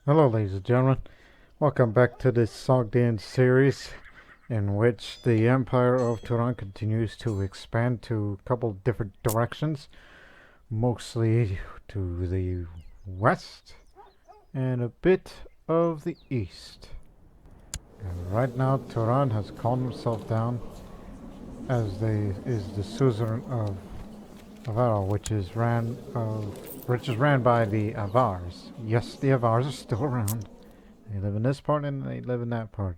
Hello, ladies and gentlemen. Welcome back to this Sogdian series in which the Empire of Turan continues to expand to a couple different directions, mostly to the west and a bit of the east. And right now, Turan has calmed himself down as is the suzerain of Avaro, which is ran by the Avars. Yes, the Avars are still around. They live in this part and they live in that part.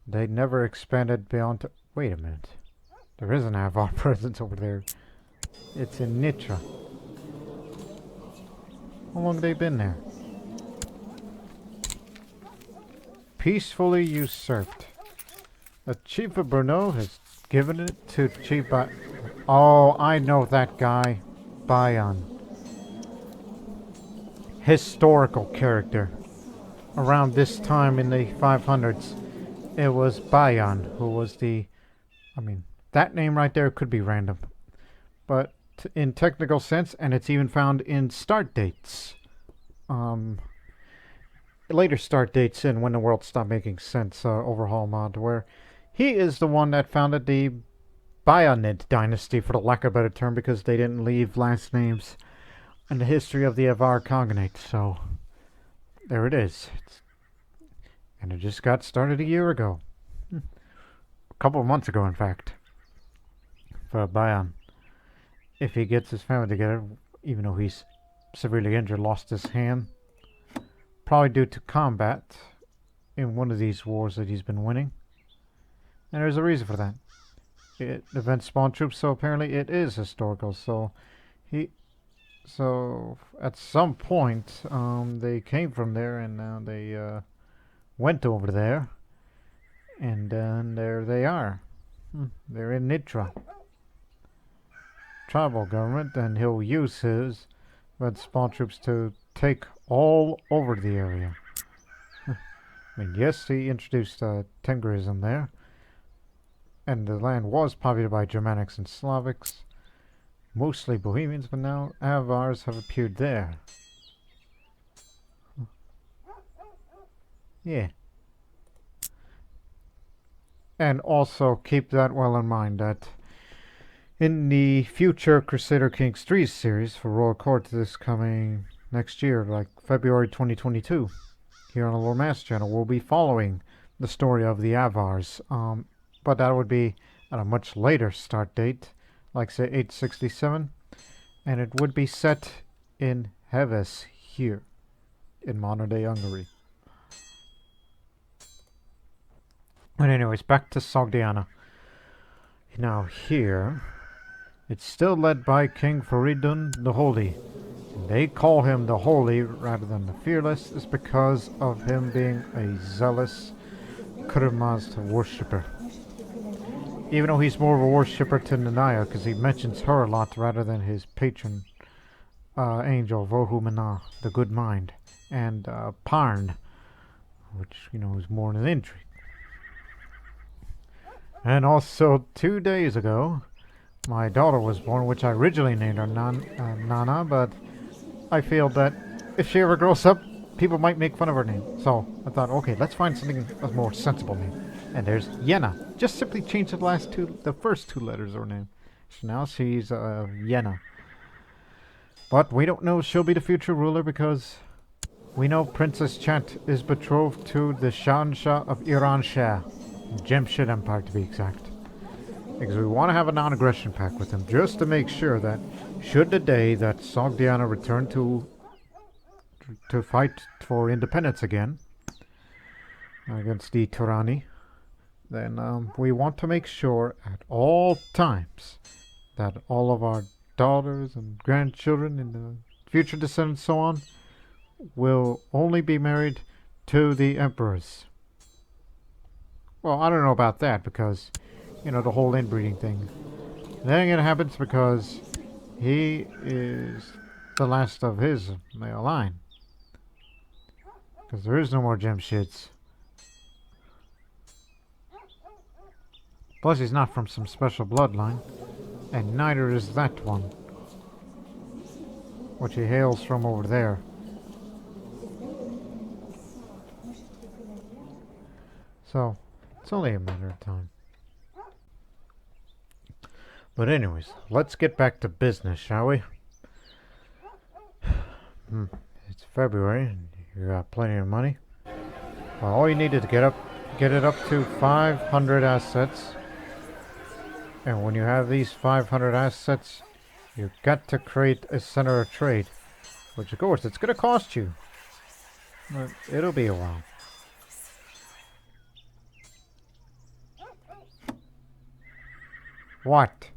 They never expanded beyond... Wait a minute. There is an Avar presence over there. It's in Nitra. How long have they been there? Peacefully usurped. The Chief of Brno has given it to Chief Ba... Oh, I know that guy. Bayan. Historical character. Around this time in the 500s, it was Bayan who was the... I mean, that name right there could be random. But in technical sense, and it's even found in start dates. Later start dates in When the World Stopped Making Sense overhaul mod, where he is the one that founded the Bayanid dynasty, for the lack of a better term, because they didn't leave last names in the history of the Avar Cognate. So there it is. And it just got started a year ago. A couple of months ago, in fact. For Bayan. If he gets his family together, even though he's severely injured, lost his hand. Probably due to combat in one of these wars that he's been winning. And there's a reason for that. It events spawn troops, so apparently it is historical. So at some point, they came from there, and now they went over there, and then there they are. They're in Nitra. Tribal government, and he'll use his red spawn troops to take all over the area. I mean, yes, he introduced Tengrism there, and the land was populated by Germanics and Slavics, mostly Bohemians, but now Avars have appeared there. Yeah. And also keep that well in mind that in the future Crusader Kings 3 series for Royal Court this coming next year, like February 2022, here on the Lore Master channel, we'll be following the story of the Avars. But that would be at a much later start date, like say 867, and it would be set in Heves here, in modern day Hungary. But anyways, back to Sogdiana. Now here, it's still led by King Feridun the Holy. They call him the Holy rather than the Fearless, is because of him being a zealous Kurmaz worshipper. Even though he's more of a worshipper to Nanaya, because he mentions her a lot rather than his patron angel, Vohumana, the Good Mind, and Parn, which, you know, is more an intrigue. And also, 2 days ago, my daughter was born, which I originally named her Nana, but I feel that if she ever grows up, people might make fun of her name. So I thought, okay, let's find something a more sensible name. And there's Yenna. Just simply change the first two letters of her name. So now she's Yenna. But we don't know if she'll be the future ruler, because we know Princess Chant is betrothed to the Shahanshah of Iran Shah. Jemshid Empire, to be exact. Because we want to have a non-aggression pact with him, just to make sure that should the day that Sogdiana return to fight for independence again against the Turani, then we want to make sure at all times that all of our daughters and grandchildren and the future descendants, so on, will only be married to the emperors. Well, I don't know about that, because, you know, the whole inbreeding thing. Then it happens because he is the last of his male line. Because there is no more Jemshids. Plus, he's not from some special bloodline, and neither is that one, which he hails from over there. So, it's only a matter of time. But anyways, let's get back to business, shall we? It's February, and you got plenty of money. Well, all you need is to get it up to 500 assets. And when you have these 500 assets, you've got to create a center of trade. Which, of course, it's going to cost you. But it'll be a while. What?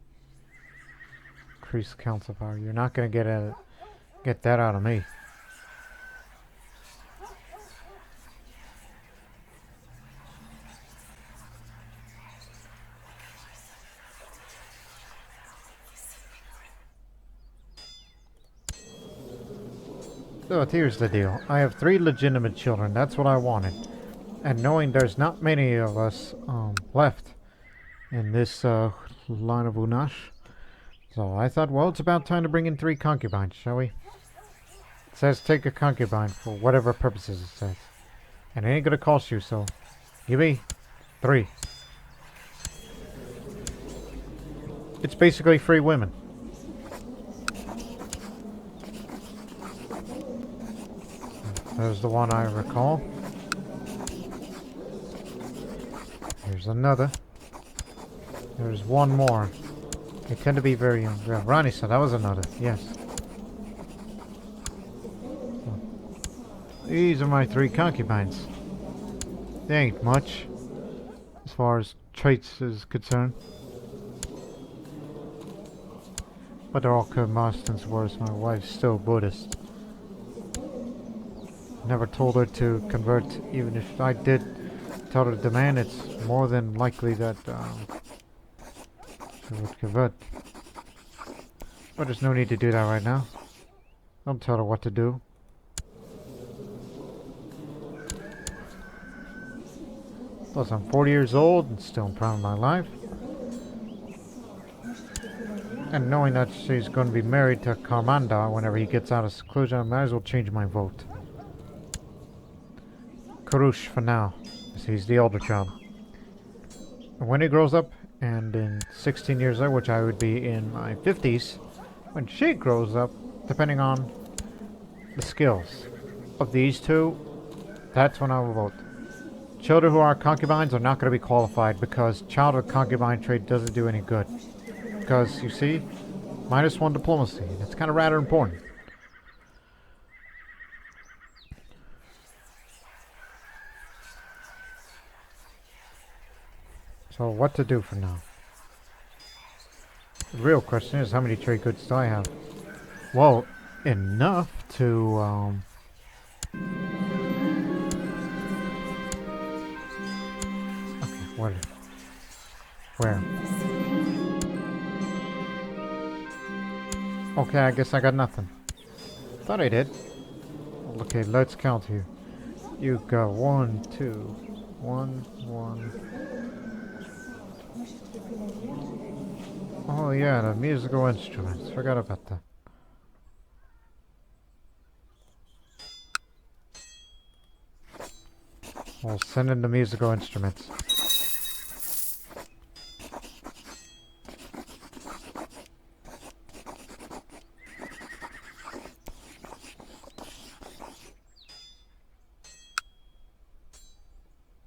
Increase council power. You're not going to get that out of me. So here's the deal. I have 3 legitimate children. That's what I wanted. And knowing there's not many of us left in this line of Unash, so I thought, well, it's about time to bring in 3 concubines, shall we? It says take a concubine for whatever purposes it says. And it ain't gonna cost you, so give me 3. It's basically free women. There's the one I recall. Here's another. There's one more. They tend to be very young. Yeah, Ronnie said that was another. Yes. These are my 3 concubines. They ain't much as far as traits is concerned. But they're all Kurmastans, whereas my wife's still Buddhist. Never told her to convert. Even if I did tell her to demand, it's more than likely that she would convert. But there's no need to do that right now. Don't tell her what to do. Plus, I'm 40 years old and still in prime of my life. And knowing that she's going to be married to Carmanda whenever he gets out of seclusion, I might as well change my vote. Kurush for now, as he's the older child. And when he grows up, and in 16 years old, which I would be in my 50s, when she grows up, depending on the skills of these 2, that's when I will vote. Children who are concubines are not going to be qualified because child with concubine trait doesn't do any good. Because, you see, -1 diplomacy. That's kind of rather important. So, what to do for now? The real question is, how many trade goods do I have? Well, enough to, okay, where? Okay, I guess I got nothing. Thought I did. Okay, let's count here. You got 1, 2, 1, 1. Oh yeah, the musical instruments. Forgot about that. We'll send in the musical instruments.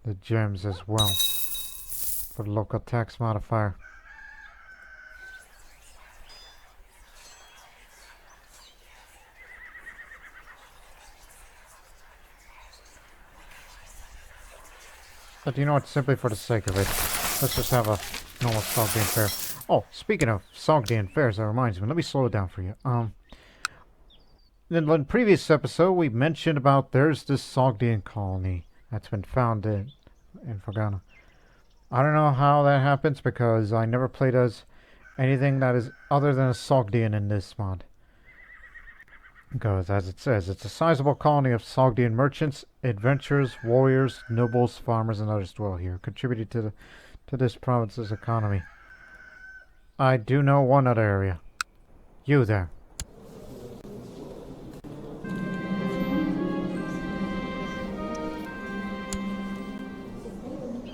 The gems as well for the local tax modifier. But you know what, simply for the sake of it, let's just have a normal Sogdian fair. Oh, speaking of Sogdian fairs, that reminds me, let me slow it down for you. In the previous episode, we mentioned about there's this Sogdian colony that's been found in Fogana. I don't know how that happens because I never played as anything that is other than a Sogdian in this mod. Because, as it says, it's a sizable colony of Sogdian merchants, adventurers, warriors, nobles, farmers, and others dwell here, contributing to this province's economy. I do know one other area. You there.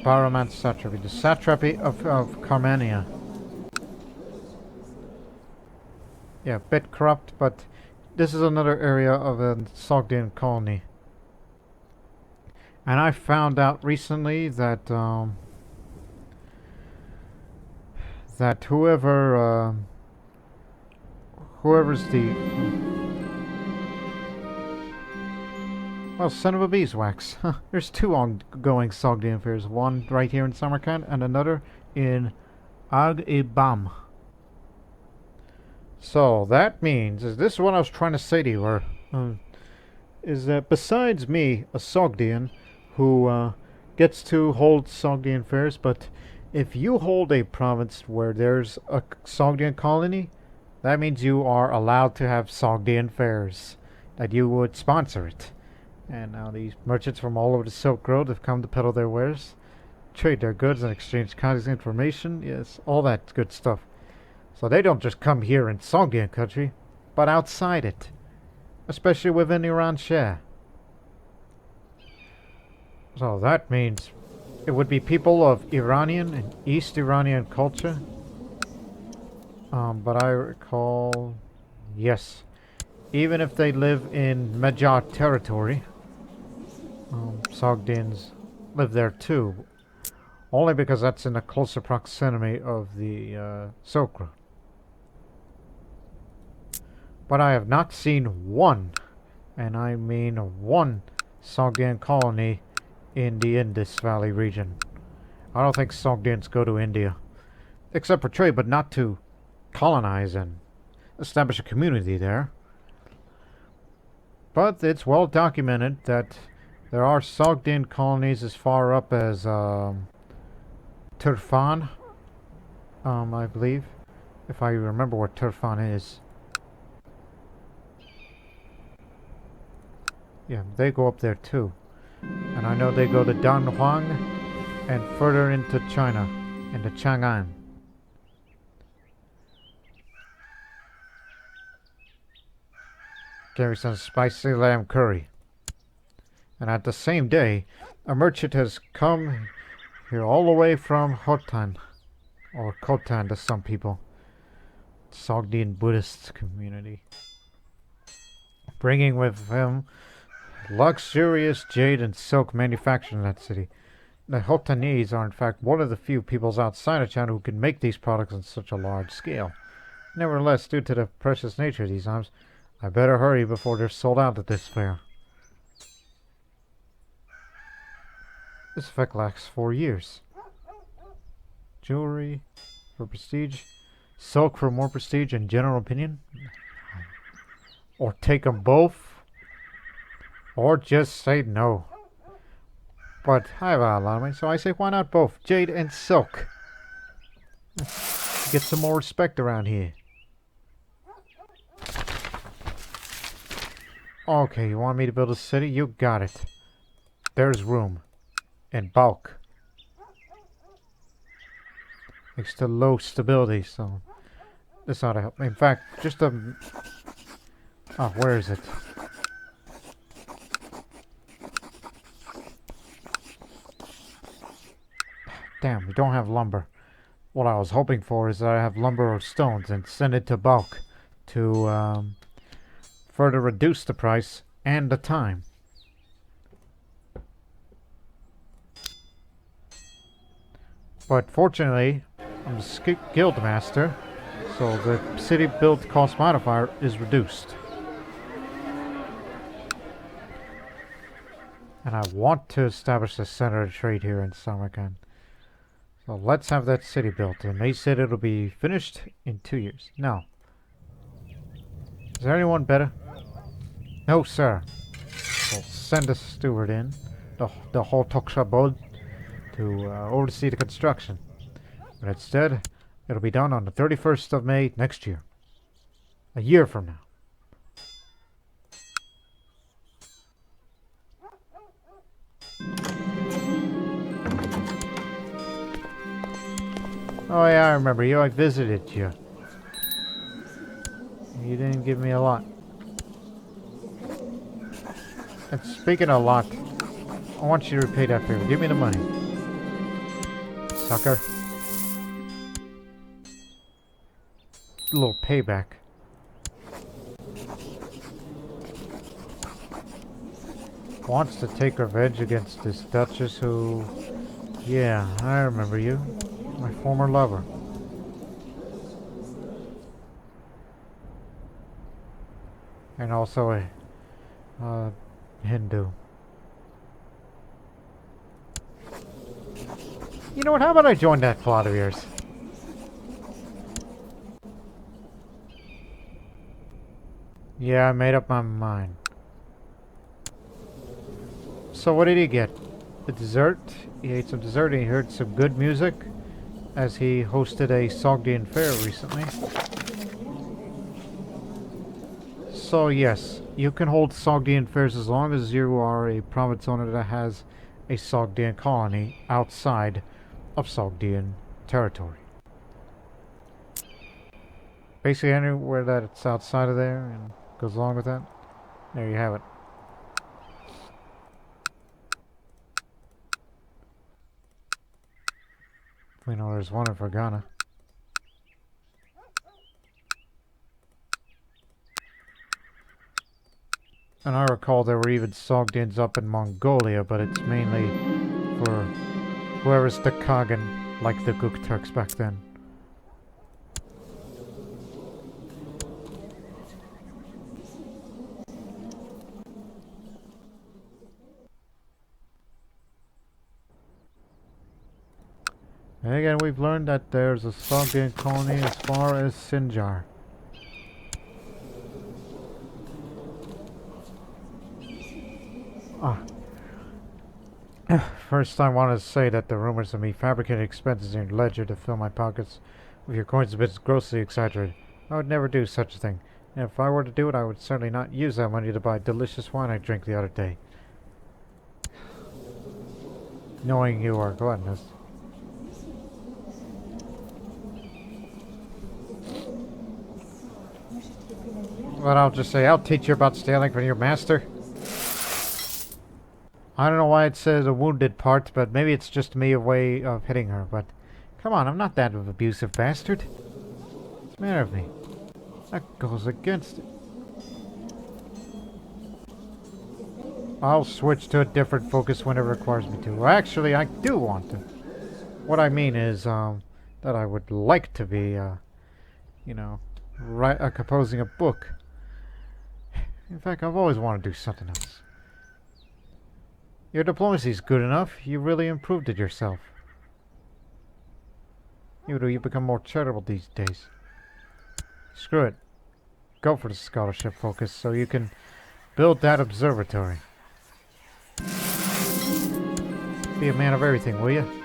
Pyroman's satrapy. The satrapy of Carmania. Yeah, bit corrupt, but this is another area of a Sogdian colony. And I found out recently that that whoever's the well, son of a beeswax. There's two ongoing Sogdian affairs. One right here in Samarkand and another in Ag-e-Bam. So that means, this is what I was trying to say to you, is that besides me, a Sogdian, who gets to hold Sogdian fairs, but if you hold a province where there's a Sogdian colony, that means you are allowed to have Sogdian fairs, that you would sponsor it. And now these merchants from all over the Silk Road have come to peddle their wares, trade their goods, and exchange contacts information. Yes, all that good stuff. So they don't just come here in Sogdian country, but outside it, especially within Iran Shah. So that means it would be people of Iranian and East Iranian culture. But I recall, yes, even if they live in Medjah territory, Sogdians live there too. Only because that's in a closer proximity of the Silk Road. But I have not seen one, and I mean one, Sogdian colony in the Indus Valley region. I don't think Sogdians go to India, except for trade, but not to colonize and establish a community there. But it's well documented that there are Sogdian colonies as far up as Turfan, I believe, if I remember what Turfan is. Yeah, they go up there too. And I know they go to Danhuang and further into China, into Chang'an. Carry some spicy lamb curry. And at the same day, a merchant has come here all the way from Khotan, or Khotan to some people. Sogdian Buddhist community. Bringing with him luxurious jade and silk manufactured in that city. The Khotanese are in fact one of the few peoples outside of China who can make these products on such a large scale. Nevertheless, due to the precious nature of these items, I better hurry before they're sold out at this fair. This effect lasts 4 years. Jewelry for prestige, silk for more prestige and general opinion. Or take them both. Or just say no. But I have a lot of money, so I say why not both? Jade and silk. Get some more respect around here. Okay, you want me to build a city? You got it. There's room. In bulk. Thanks to low stability, so this ought to help. In fact, just a... Oh, where is it? Damn, we don't have lumber. What I was hoping for is that I have lumber or stones and send it to bulk to further reduce the price and the time. But fortunately, I'm a guild master, so the city build cost modifier is reduced. And I want to establish a center of trade here in Samarkand. So let's have that city built. And they said it'll be finished in 2 years. No. Is there anyone better? No, sir. We'll send a steward in, the whole Tokshabod, to oversee the construction. But instead, it'll be done on the 31st of May next year. A year from now. Oh yeah, I remember you. I visited you. You didn't give me a lot. And speaking of a lot, I want you to repay that favor. Give me the money. sucker. A little payback. Wants to take revenge against this Duchess who... Yeah, I remember you. My former lover. And also a Hindu. You know what, how about I join that plot of yours? Yeah, I made up my mind. So what did he get? The dessert? He ate some dessert and he heard some good music as he hosted a Sogdian fair recently. So yes, you can hold Sogdian fairs as long as you are a province owner that has a Sogdian colony outside of Sogdian territory. Basically anywhere that it's outside of there and goes along with that, there you have it. We know there's one in Fergana. And I recall there were even Sogdians up in Mongolia, but it's mainly for whoever's the Kagan, like the Guk Turks back then. And again, we've learned that there's a Sogdian colony as far as Sinjar. First, I want to say that the rumors of me fabricating expenses in your ledger to fill my pockets with your coins have been grossly exaggerated. I would never do such a thing. And if I were to do it, I would certainly not use that money to buy delicious wine I drank the other day. Knowing you are gluttonous. But I'll just say, I'll teach you about stealing from your master. I don't know why it says a wounded part, but maybe it's just me a way of hitting her, but... Come on, I'm not that of an abusive bastard. What's the matter with me? That goes against it. I'll switch to a different focus when it requires me to. Well, actually, I do want to. What I mean is, that I would like to be, you know, composing a book. In fact, I've always wanted to do something else. Your diplomacy's good enough. You really improved it yourself. You've become more charitable these days. Screw it. Go for the scholarship focus so you can build that observatory. Be a man of everything, will you?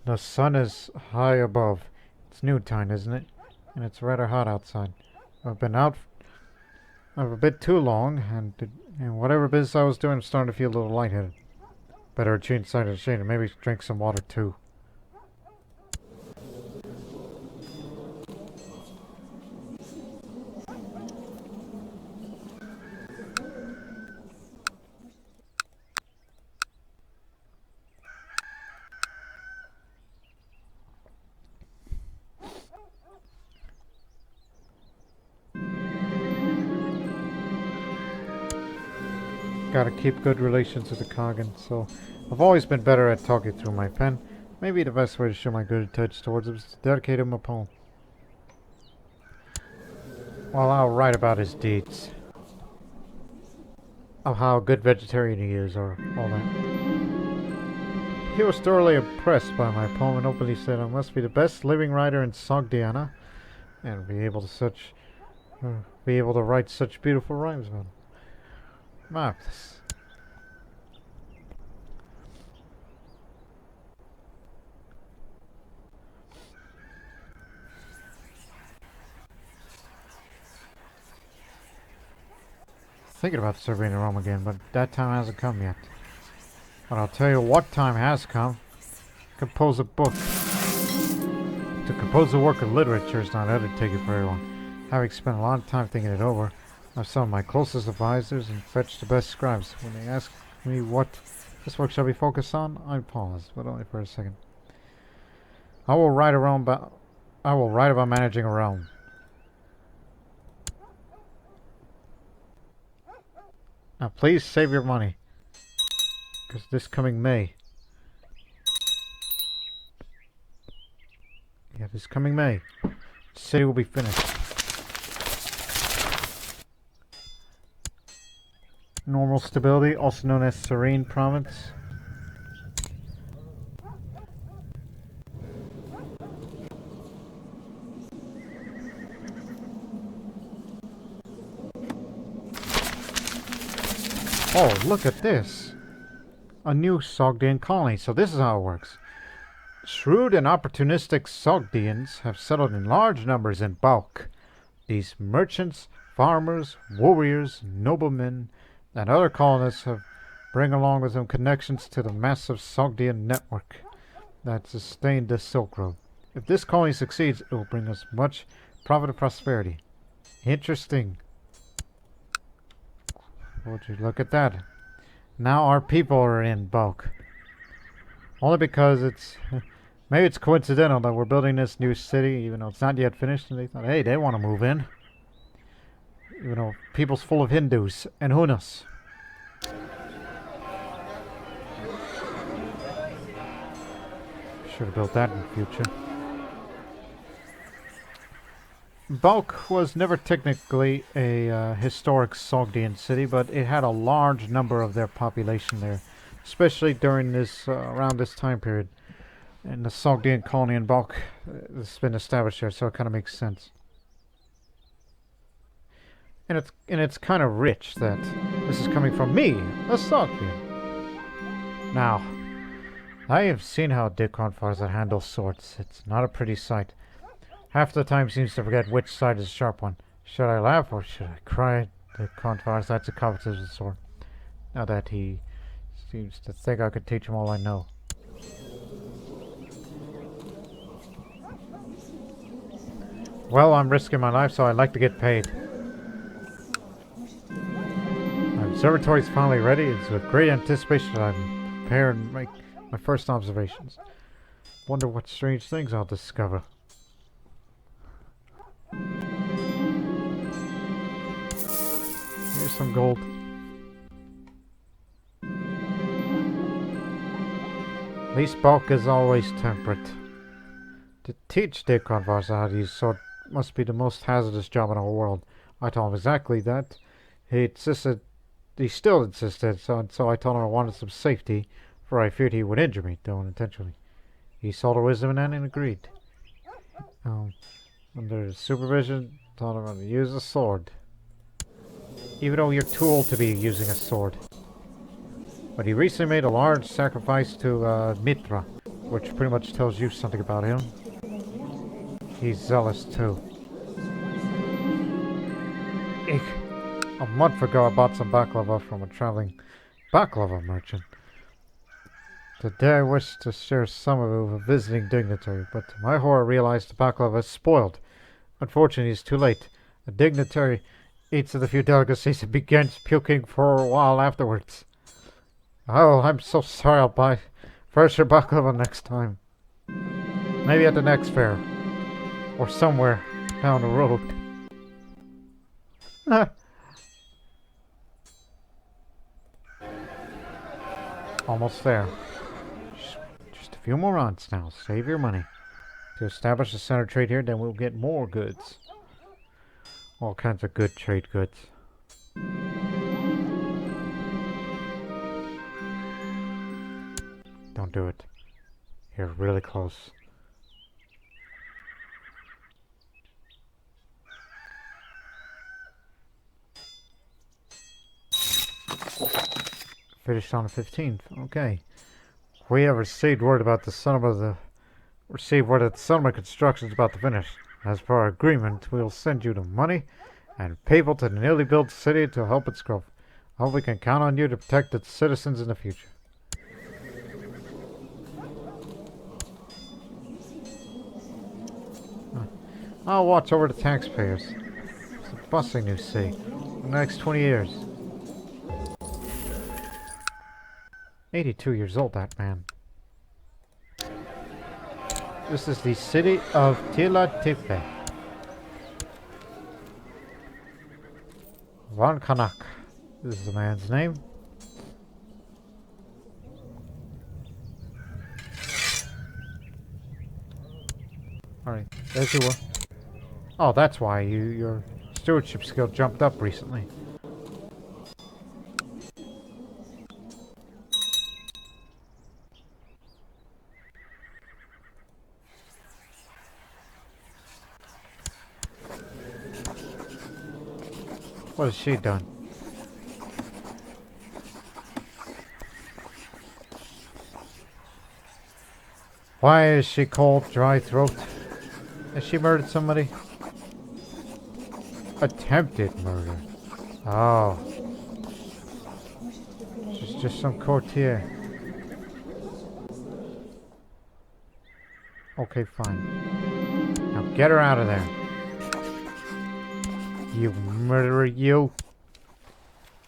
The sun is high above. It's noontime, isn't it? And it's rather hot outside. I've been out a bit too long, and whatever business I was doing, I'm starting to feel a little lightheaded. Better change side of the shade and maybe drink some water too. Gotta keep good relations with the Kagan, so I've always been better at talking through my pen. Maybe the best way to show my good touch towards him is to dedicate him a poem. Well, I'll write about his deeds. Of how good vegetarian he is, or all that. He was thoroughly impressed by my poem and openly said I must be the best living writer in Sogdiana and be able to write such beautiful rhymes about him. Marvelous. Thinking about surveying Rome again, but that time hasn't come yet. But I'll tell you what time has come. Compose a book. To compose a work of literature is not an undertaking for everyone. Having spent a lot of time thinking it over, I've some of my closest advisors and fetched the best scribes. When they ask me what this work shall be focused on. I pause, but only for a second. I will write about managing a realm. Now please save your money. Because this coming May. Yeah, this coming May. The city will be finished. Normal stability, also known as Serene Province. Oh, look at this. A new Sogdian colony. So this is how it works. Shrewd and opportunistic Sogdians have settled in large numbers in bulk. These merchants, farmers, warriors, noblemen, and other colonists bring along with them connections to the massive Sogdian network that sustained the Silk Road. If this colony succeeds, it will bring us much profit and prosperity. Interesting. Would you look at that? Now our people are in bulk. Only because maybe it's coincidental that we're building this new city, even though it's not yet finished, and they thought, hey, they want to move in. Even though people's full of Hindus and Hunas. Should have built that in the future. Bulk was never technically a historic Sogdian city, but it had a large number of their population there, especially during this around this time period. And the Sogdian colony in Bulk has been established there, so it kind of makes sense. And it's kind of rich that this is coming from me, a Sogdian. Now, I have seen how Dick Confarza handles swords. It's not a pretty sight. Half the time seems to forget which side is the sharp one. Should I laugh or should I cry? The Confarza, that's a competition sword. Now that he seems to think I could teach him all I know. Well, I'm risking my life, so I'd like to get paid. My observatory's finally ready. It's with great anticipation that I'm prepared and make my first observations. Wonder what strange things I'll discover. Here's some gold. At least Bulk is always temperate. To teach Dick Confarza how to use sword must be the most hazardous job in the whole world. I told him exactly that. He still insisted, so I told him I wanted some safety, for I feared he would injure me, though unintentionally. He saw the wisdom in that and agreed. Under supervision, taught him how to use a sword. Even though you're too old to be using a sword. But he recently made a large sacrifice to Mitra, which pretty much tells you something about him. He's zealous too. Eek. A month ago I bought some baklava from a traveling baklava merchant. Today I wish to share some of it with a visiting dignitary, but to my horror I realized the baklava is spoiled. Unfortunately, it's too late. The dignitary eats of the few delicacies and begins puking for a while afterwards. Oh, I'm so sorry. I'll buy fresher baklava next time. Maybe at the next fair. Or somewhere down the road. Almost there. Just a few more months now. Save your money. To establish a center trade here, then we'll get more goods. All kinds of good trade goods. Don't do it. You're really close. Finished on the 15th. Okay. We have received word about the settlement construction is about to finish. As per our agreement, we will send you the money and people to the newly built city to help its growth. I hope we can count on you to protect its citizens in the future. I'll watch over the taxpayers. It's a bustling new city for the next 20 years. 82 years old, that man. This is the city of Tila-Tepe. Von Kanak. This is the man's name. Alright, there's you were. Oh, that's why your stewardship skill jumped up recently. What has she done? Why is she cold, dry throat? Has she murdered somebody? Attempted murder. Oh. She's just some courtier. Okay, fine. Now get her out of there. You murderer, you.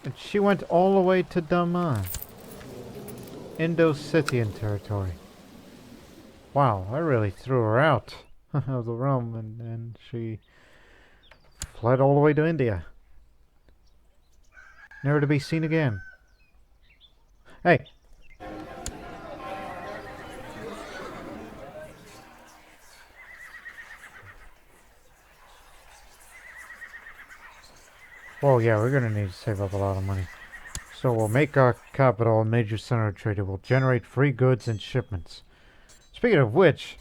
And she went all the way to Daman. Indo-Scythian territory. Wow, I really threw her out of the realm, and she fled all the way to India. Never to be seen again. Hey! Well, yeah, we're gonna need to save up a lot of money. So we'll make our capital a major center of trade. It will generate free goods and shipments. Speaking of which,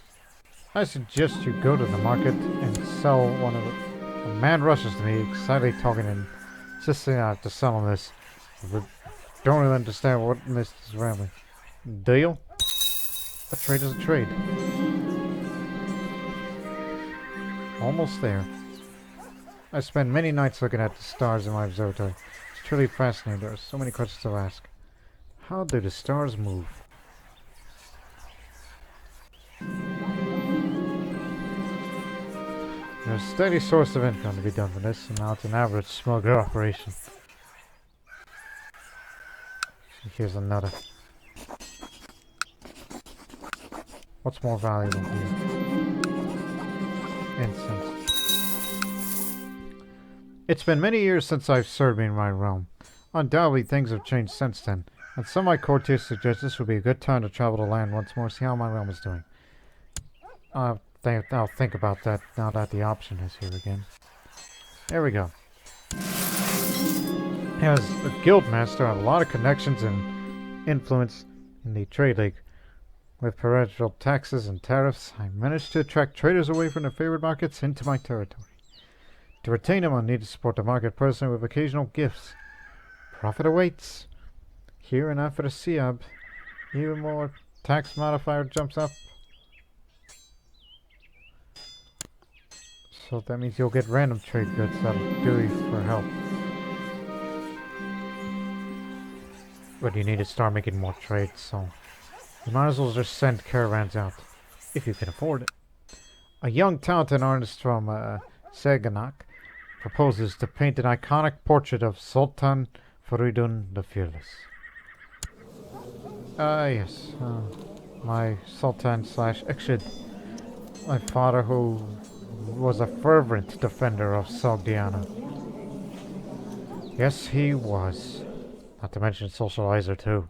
I suggest you go to the market and sell one of the... A man rushes to me, excitedly talking and insisting I have to sell him this. But don't really understand what this is rambling. Deal? A trade is a trade. Almost there. I spend many nights looking at the stars in my observatory. It's truly fascinating. There are so many questions to ask. How do the stars move? There's a steady source of income to be done from this, and now it's an average smuggler operation. Here's another. What's more valuable here? Incense. It's been many years since I've served in my realm. Undoubtedly things have changed since then, and some of my courtiers suggest this would be a good time to travel the land once more, see how my realm is doing. I'll think about that now that the option is here again. There we go. As a guild master, I have a lot of connections and influence in the trade league. With parental taxes and tariffs, I managed to attract traders away from their favorite markets into my territory. To retain them, I need to support the market personally with occasional gifts. Profit awaits. Here and after the Siab, even more tax modifier jumps up. So that means you'll get random trade goods that'll do you for help. But you need to start making more trades, so you might as well just send caravans out, if you can afford it. A young talented artist from Saganak proposes to paint an iconic portrait of Sultan Faridun the Fearless. Yes. My Sultan / Ekshid. My father, who was a fervent defender of Sogdiana. Yes, he was. Not to mention socializer, too.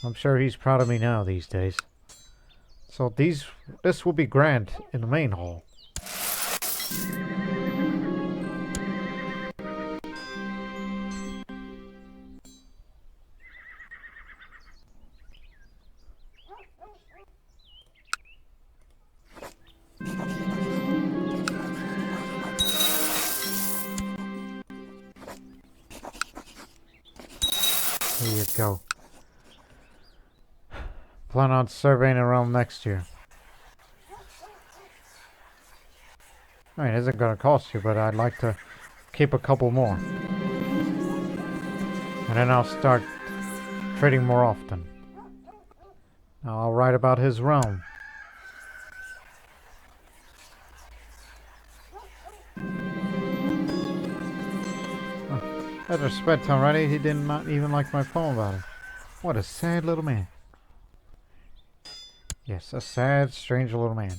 I'm sure he's proud of me now these days. So this will be grand in the main hall. Here you go. Plan on surveying a realm next year. I mean, it isn't going to cost you, but I'd like to keep a couple more. And then I'll start trading more often. Now I'll write about his realm. After spent already, he did not even like my poem about him. What a sad little man. Yes, a sad, strange little man.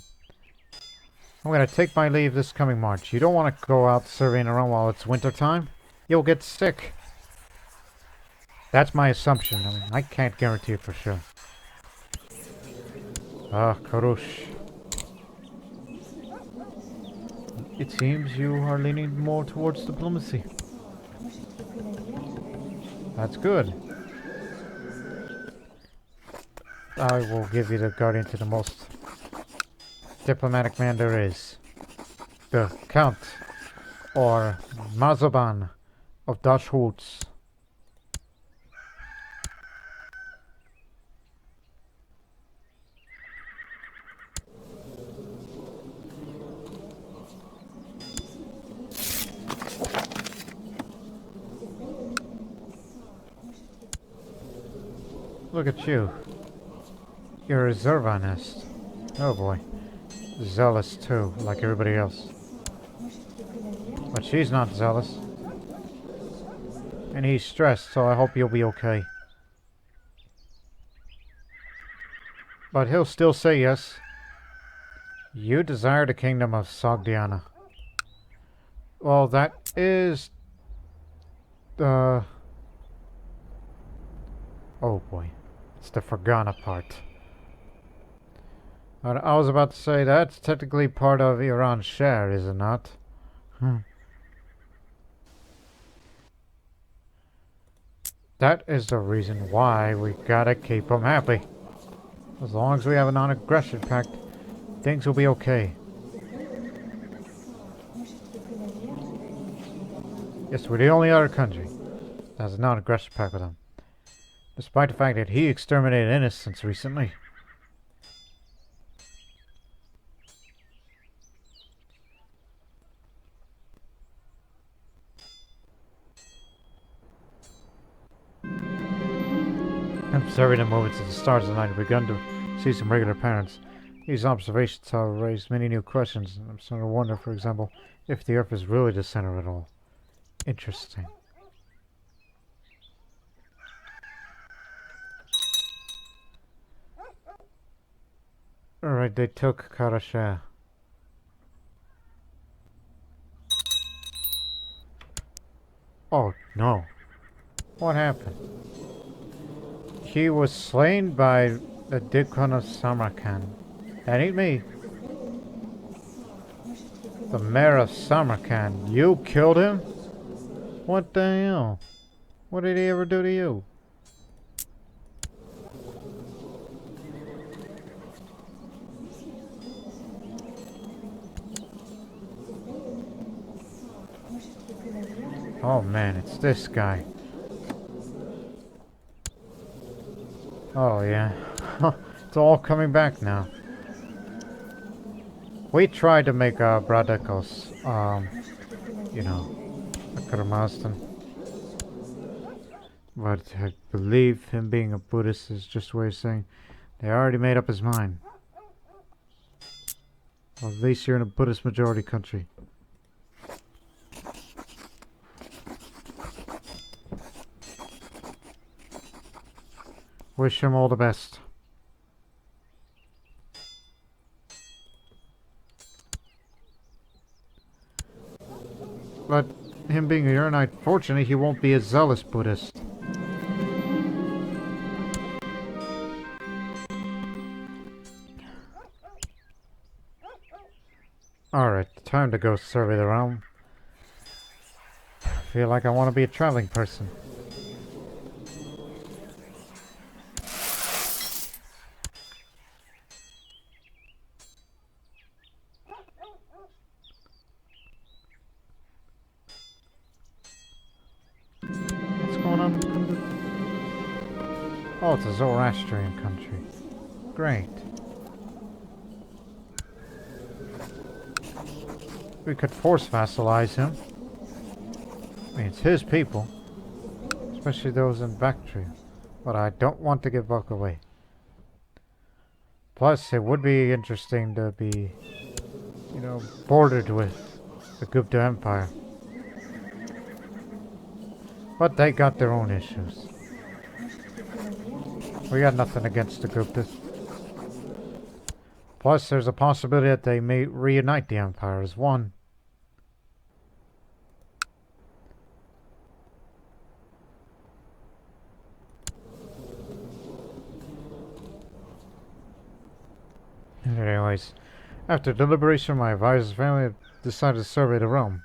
I'm gonna take my leave this coming March. You don't want to go out surveying around while it's winter time. You'll get sick. That's my assumption. I mean, I can't guarantee it for sure. Ah, Kurush. It seems you are leaning more towards diplomacy. That's good. I will give you the guardian to the most diplomatic man there is. The Count, or Mazoban of Dashwoods. Look at you. You're a Zervanist. Oh boy. Zealous too, like everybody else. But she's not zealous. And he's stressed, so I hope you'll be okay. But he'll still say yes. You desire the kingdom of Sogdiana. Well, that is... Oh boy. It's the Fergana part. I was about to say, that's technically part of Iran's share, is it not? That is the reason why we gotta keep them happy. As long as we have a non-aggression pact, things will be okay. Yes, we're the only other country that has a non-aggression pact with them. Despite the fact that he exterminated innocents recently. Observing the movements of the stars tonight, I've begun to see some regular patterns. These observations have raised many new questions. I'm starting to wonder, for example, if the Earth is really the center of it all. Interesting. Alright, they took Karasha. Oh no. What happened? He was slain by the Dikon of Samarkand. That ain't me. The mayor of Samarkand. You killed him? What the hell? What did he ever do to you? Oh man, it's this guy. Oh yeah. It's all coming back now. We tried to make Bradakos, you know, a Kermastan. But I believe him being a Buddhist is just a way of saying they already made up his mind. Well, at least you're in a Buddhist majority country. Wish him all the best. But him being a Uranite, fortunately, he won't be a zealous Buddhist. Alright, time to go survey the realm. Feel like I want to be a traveling person. Oh, it's a Zoroastrian country. Great. We could force vassalize him. I mean, it's his people. Especially those in Bactria. But I don't want to give Buck away. Plus, it would be interesting to be, you know, bordered with the Gupta Empire. But they got their own issues. We got nothing against the group. Plus, there's a possibility that they may reunite the Empire as one. Anyways, after deliberation, my advisor's family decided to survey the realm.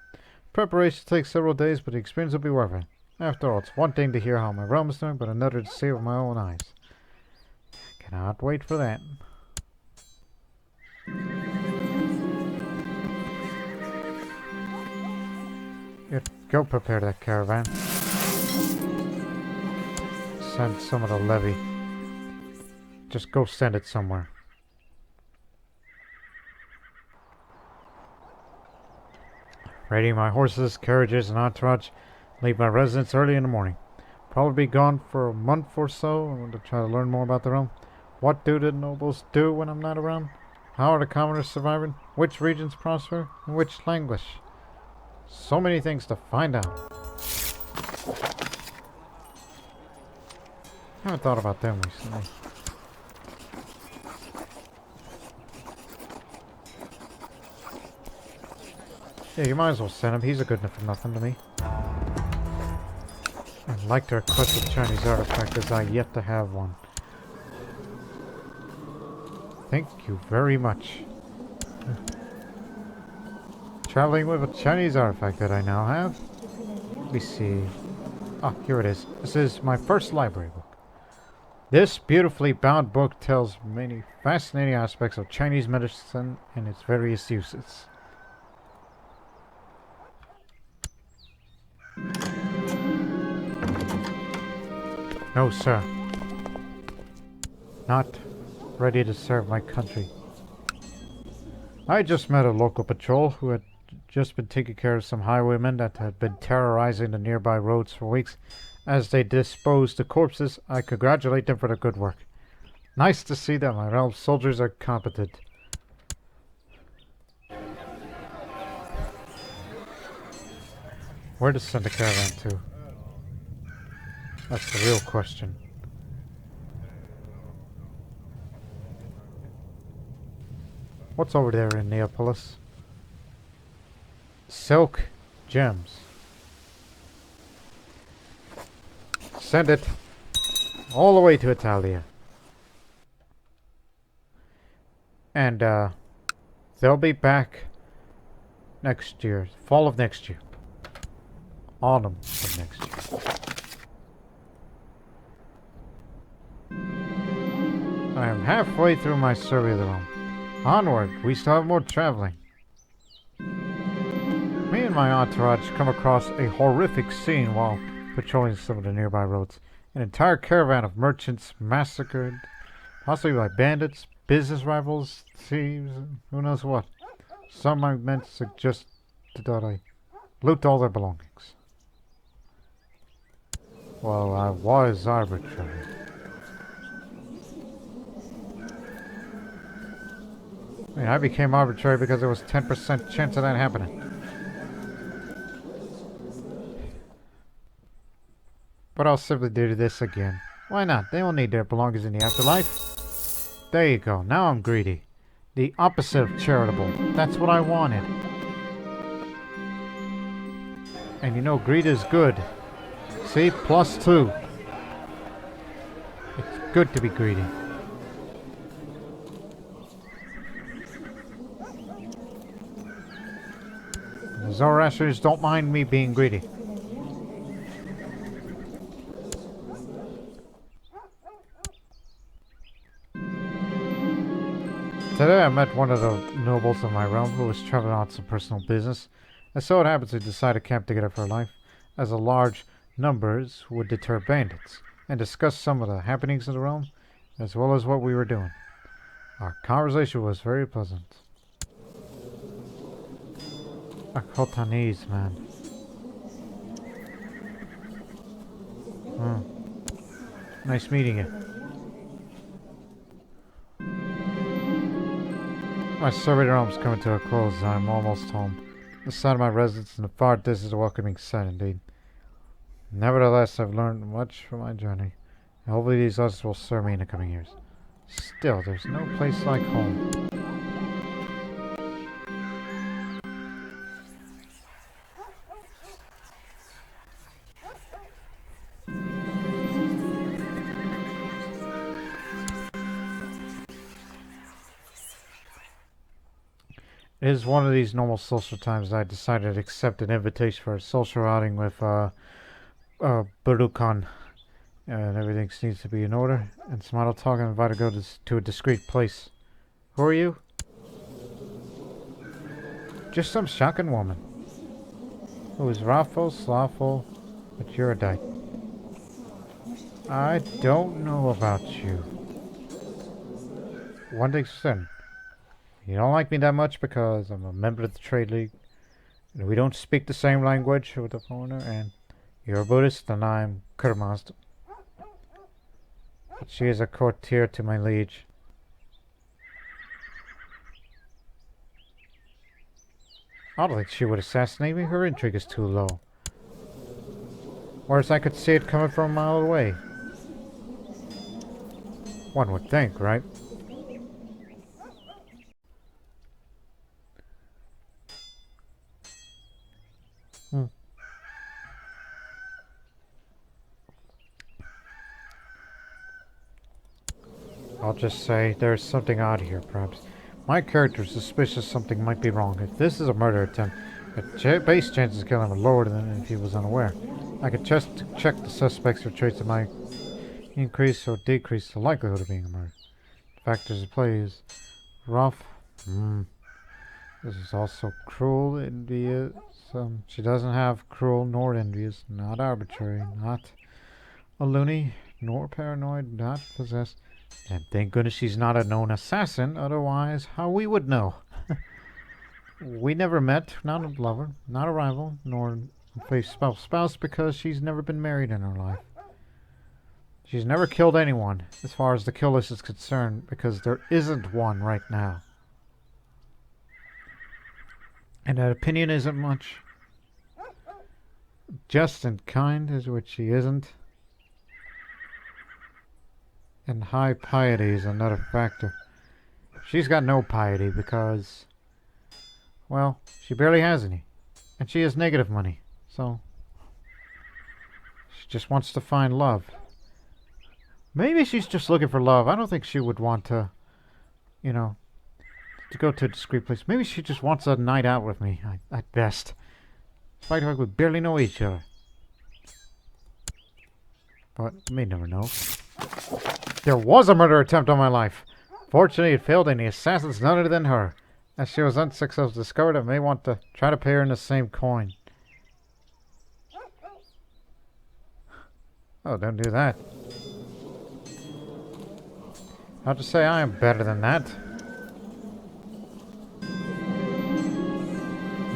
Preparation takes several days, but the experience will be worth it. After all, it's one thing to hear how my realm is doing, but another to see it with my own eyes. Cannot wait for that. Go prepare that caravan. Send some of the levy. Just go send it somewhere. Ready my horses, carriages, and entourage. Leave my residence early in the morning. Probably be gone for a month or so. I want to try to learn more about the realm. What do the nobles do when I'm not around? How are the commoners surviving? Which regions prosper? And which languish? So many things to find out. I haven't thought about them recently. Yeah, you might as well send him. He's a good enough for nothing to me. I'd like to request a Chinese artifact as I yet to have one. Thank you very much. Traveling with a Chinese artifact that I now have. Let me see. Ah, here it is. This is my first library book. This beautifully bound book tells many fascinating aspects of Chinese medicine and its various uses. No, sir. Not ready to serve my country. I just met a local patrol who had just been taking care of some highwaymen that had been terrorizing the nearby roads for weeks. As they disposed the corpses, I congratulate them for their good work. Nice to see that my realm soldiers are competent. Where to send the caravan to? That's the real question. What's over there in Neapolis? Silk gems. Send it all the way to Italia. And they'll be back next year. Fall of next year. Autumn of next year. I am halfway through my survey of the realm. Onward, we still have more traveling. Me and my entourage come across a horrific scene while patrolling some of the nearby roads. An entire caravan of merchants massacred, possibly by bandits, business rivals, thieves, who knows what. Some I meant suggest that I loot all their belongings. Well, I was arbitrary. I mean, I became arbitrary because there was 10% chance of that happening. But I'll simply do this again. Why not? They will need their belongings in the afterlife. There you go. Now I'm greedy. The opposite of charitable. That's what I wanted. And you know, greed is good. See? +2. It's good to be greedy. The Zoroastrians don't mind me being greedy. Today I met one of the nobles of my realm who was traveling on some personal business. And so it happens we decided to camp together for life, as a large numbers would deter bandits, and discuss some of the happenings in the realm, as well as what we were doing. Our conversation was very pleasant. Akotanese, man. Nice meeting you. My survey realm is coming to a close, and I'm almost home. The sound of my residence in the far distance is a welcoming sight indeed. Nevertheless, I've learned much from my journey. And hopefully these lessons will serve me in the coming years. Still, there's no place like home. It is one of these normal social times that I decided to accept an invitation for a social outing with Burukan. And everything needs to be in order. And Smile Talk, I'm invited to go to a discreet place. Who are you? Just some shocking woman. Who's wrathful, slothful, but you're a dyke. I don't know about you. One thing's certain. You don't like me that much because I'm a member of the Trade League. And we don't speak the same language with the foreigner. And you're a Buddhist and I'm Kurmast. But she is a courtier to my liege. I don't think she would assassinate me. Her intrigue is too low. Whereas I could see it coming from a mile away. One would think, right? I'll just say there's something odd here, perhaps. My character is suspicious something might be wrong. If this is a murder attempt, the base chances of killing him are lower than if he was unaware. I could just check the suspects for traits that might increase or decrease the likelihood of being a murder. Factors at play is rough. This is also cruel, envious. She doesn't have cruel nor envious, not arbitrary, not a loony, nor paranoid, not possessed. And thank goodness she's not a known assassin, otherwise how we would know. We never met, not a lover, not a rival, nor a spouse because she's never been married in her life. She's never killed anyone, as far as the kill list is concerned, because there isn't one right now. And that opinion isn't much. Just and kind is what she isn't. And high piety is another factor. She's got no piety because, well, she barely has any. And she has negative money. So, she just wants to find love. Maybe she's just looking for love. I don't think she would want to, you know, to go to a discreet place. Maybe she just wants a night out with me, at best. Despite the fact we barely know each other. But we may never know. There was a murder attempt on my life. Fortunately, it failed, and the assassin's none other than her. As she was unsuccessfully discovered, I may want to try to pay her in the same coin. Oh, don't do that. I'll just say I am better than that.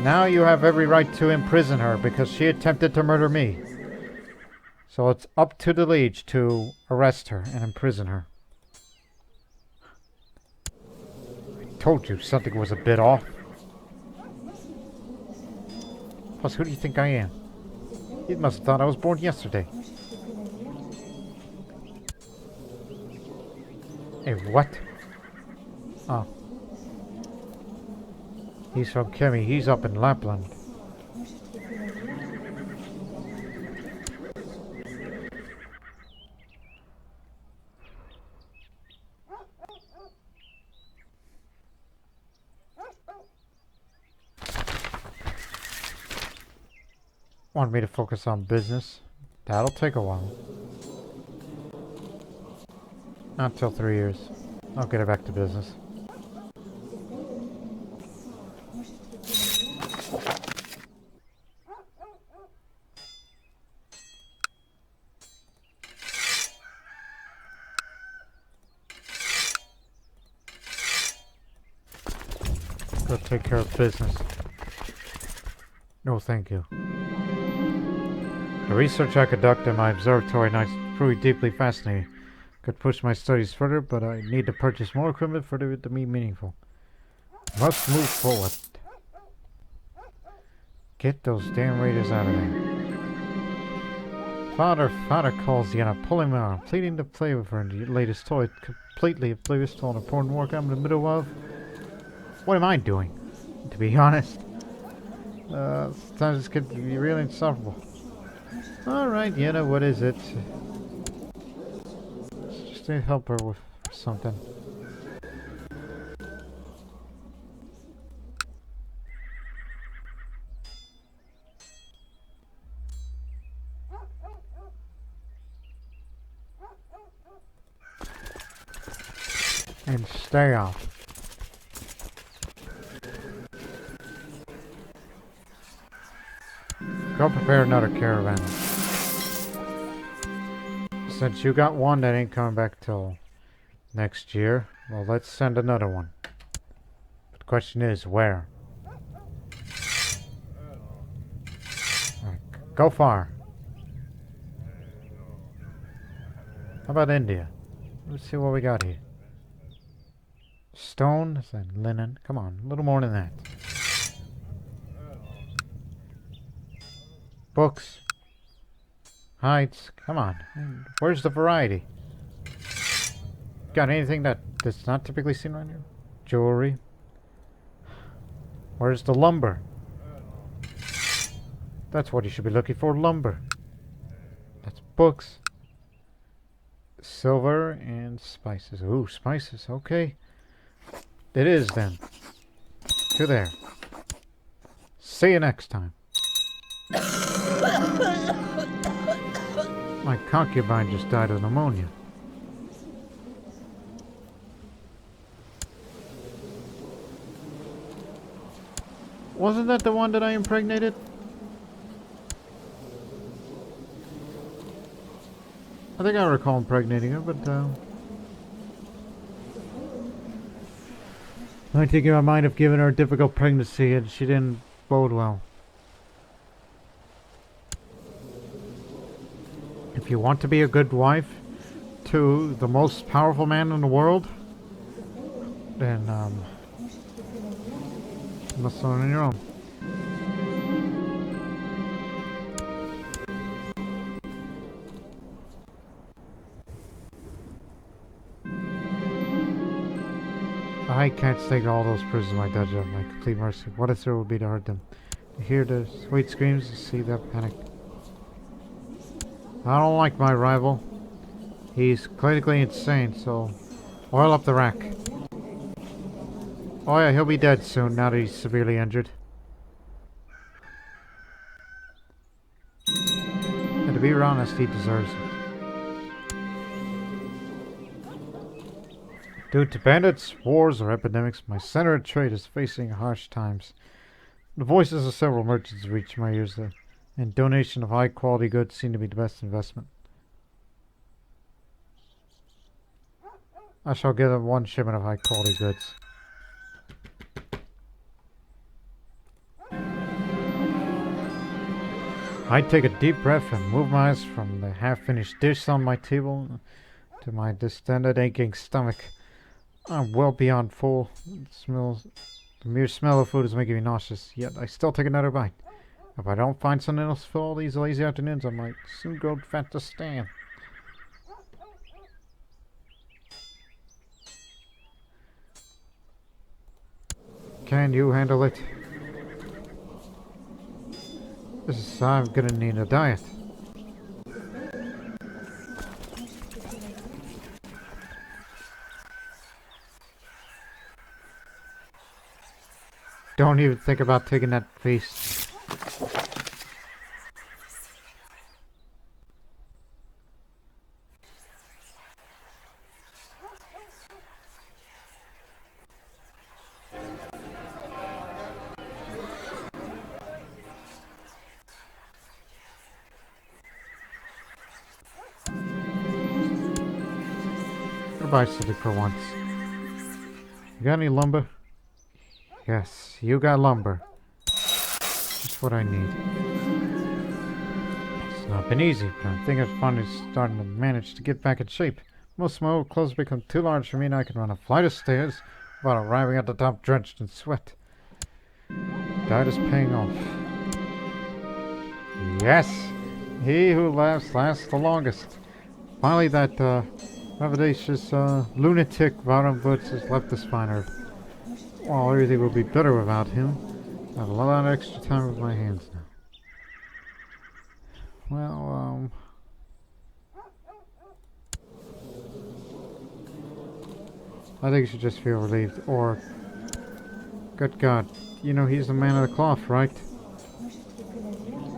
Now you have every right to imprison her because she attempted to murder me. So it's up to the liege to arrest her and imprison her. I told you something was a bit off. Plus, who do you think I am? You must have thought I was born yesterday. Hey, what? Oh. He's from Kemi. He's up in Lapland. Want me to focus on business? That'll take a while. Not till 3 years. I'll get it back to business. Go take care of business. No, thank you. The research I conduct in my observatory nights proved deeply fascinating. Could push my studies further, but I need to purchase more equipment for it to be meaningful. Must move forward. Get those damn raiders out of there. Father calls Yenna, pulling my arm, pleading to play with her and the latest toy, completely oblivious to all the important work I'm in the middle of. What am I doing? To be honest, sometimes this could be really insufferable. Alright, Yenna, what is it? Just to help her with something. And stay off. Go prepare another caravan. Since you got one that ain't coming back till next year, well, let's send another one. But the question is, where? Right, go far. How about India? Let's see what we got here. Stone and linen. Come on, a little more than that. Books. Hides. Come on. Where's the variety? Got anything that's not typically seen around here? Jewelry. Where's the lumber? That's what you should be looking for, lumber. That's books. Silver and spices. Ooh, spices. Okay. It is then. To there. See you next time. My concubine just died of pneumonia. Wasn't that the one that I impregnated? I think I recall impregnating her, but I think I might have given her a difficult pregnancy and she didn't bode well. If you want to be a good wife to the most powerful man in the world, then you must learn on your own. I can't stake all those prisoners I dodge at my complete mercy. What if there would be to hurt them? To hear the sweet screams, to see that panic. I don't like my rival. He's clinically insane, so oil up the rack. Oh yeah, he'll be dead soon now that he's severely injured. And to be honest, he deserves it. Due to bandits, wars, or epidemics, my center of trade is facing harsh times. The voices of several merchants reach my ears, and donation of high-quality goods seem to be the best investment. I shall give them one shipment of high-quality goods. I take a deep breath and move my eyes from the half-finished dish on my table to my distended, aching stomach. I'm well beyond full. The mere smell of food is making me nauseous, yet I still take another bite. If I don't find something else to fill all these lazy afternoons, I might soon grow fat to stand. Can you handle it? I'm gonna need a diet. Don't even think about taking that feast. Goodbye, something for once. You got any lumber? Yes, you got lumber. Just what I need. It's not been easy, but I think I'm finally starting to manage to get back in shape. Most of my old clothes become too large for me and I can run a flight of stairs without arriving at the top drenched in sweat. Diet is paying off. Yes! He who laughs lasts the longest. Finally, that vivacious lunatic Varenbutz has left this fine earth. Well, everything will be better without him. I have a lot of extra time with my hands now. Well, I think you should just feel relieved. Or, good God, you know he's the man of the cloth, right?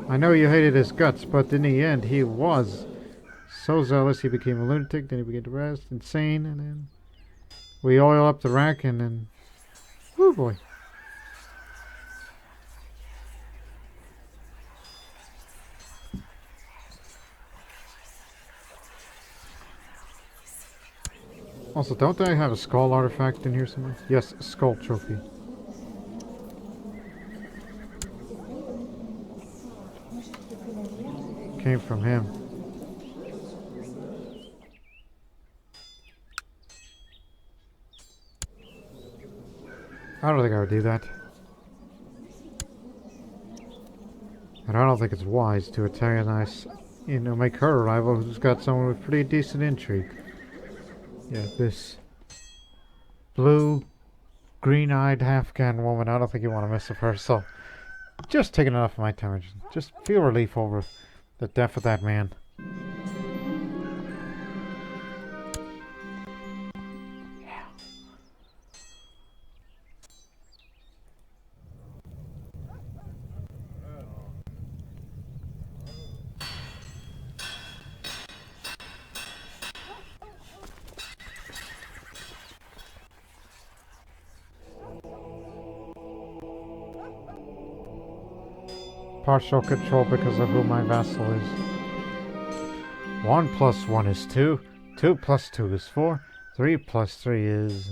I know you hated his guts, but in the end he was so zealous he became a lunatic, then he began to rest, insane, and then we oil up the rack and then... Woo boy. Also, don't I have a skull artifact in here somewhere? Yes, skull trophy. Came from him. I don't think I would do that. And I don't think it's wise to antagonize, you know, make her a rival who's got someone with pretty decent intrigue. Yeah, this blue, green-eyed Afghan woman, I don't think you want to mess with her, so just taking enough of my time. Just feel relief over the death of that man. Yeah. Partial control because of who my vassal is. 1 + 1 is 2. 2 + 2 is 4. 3 + 3 is...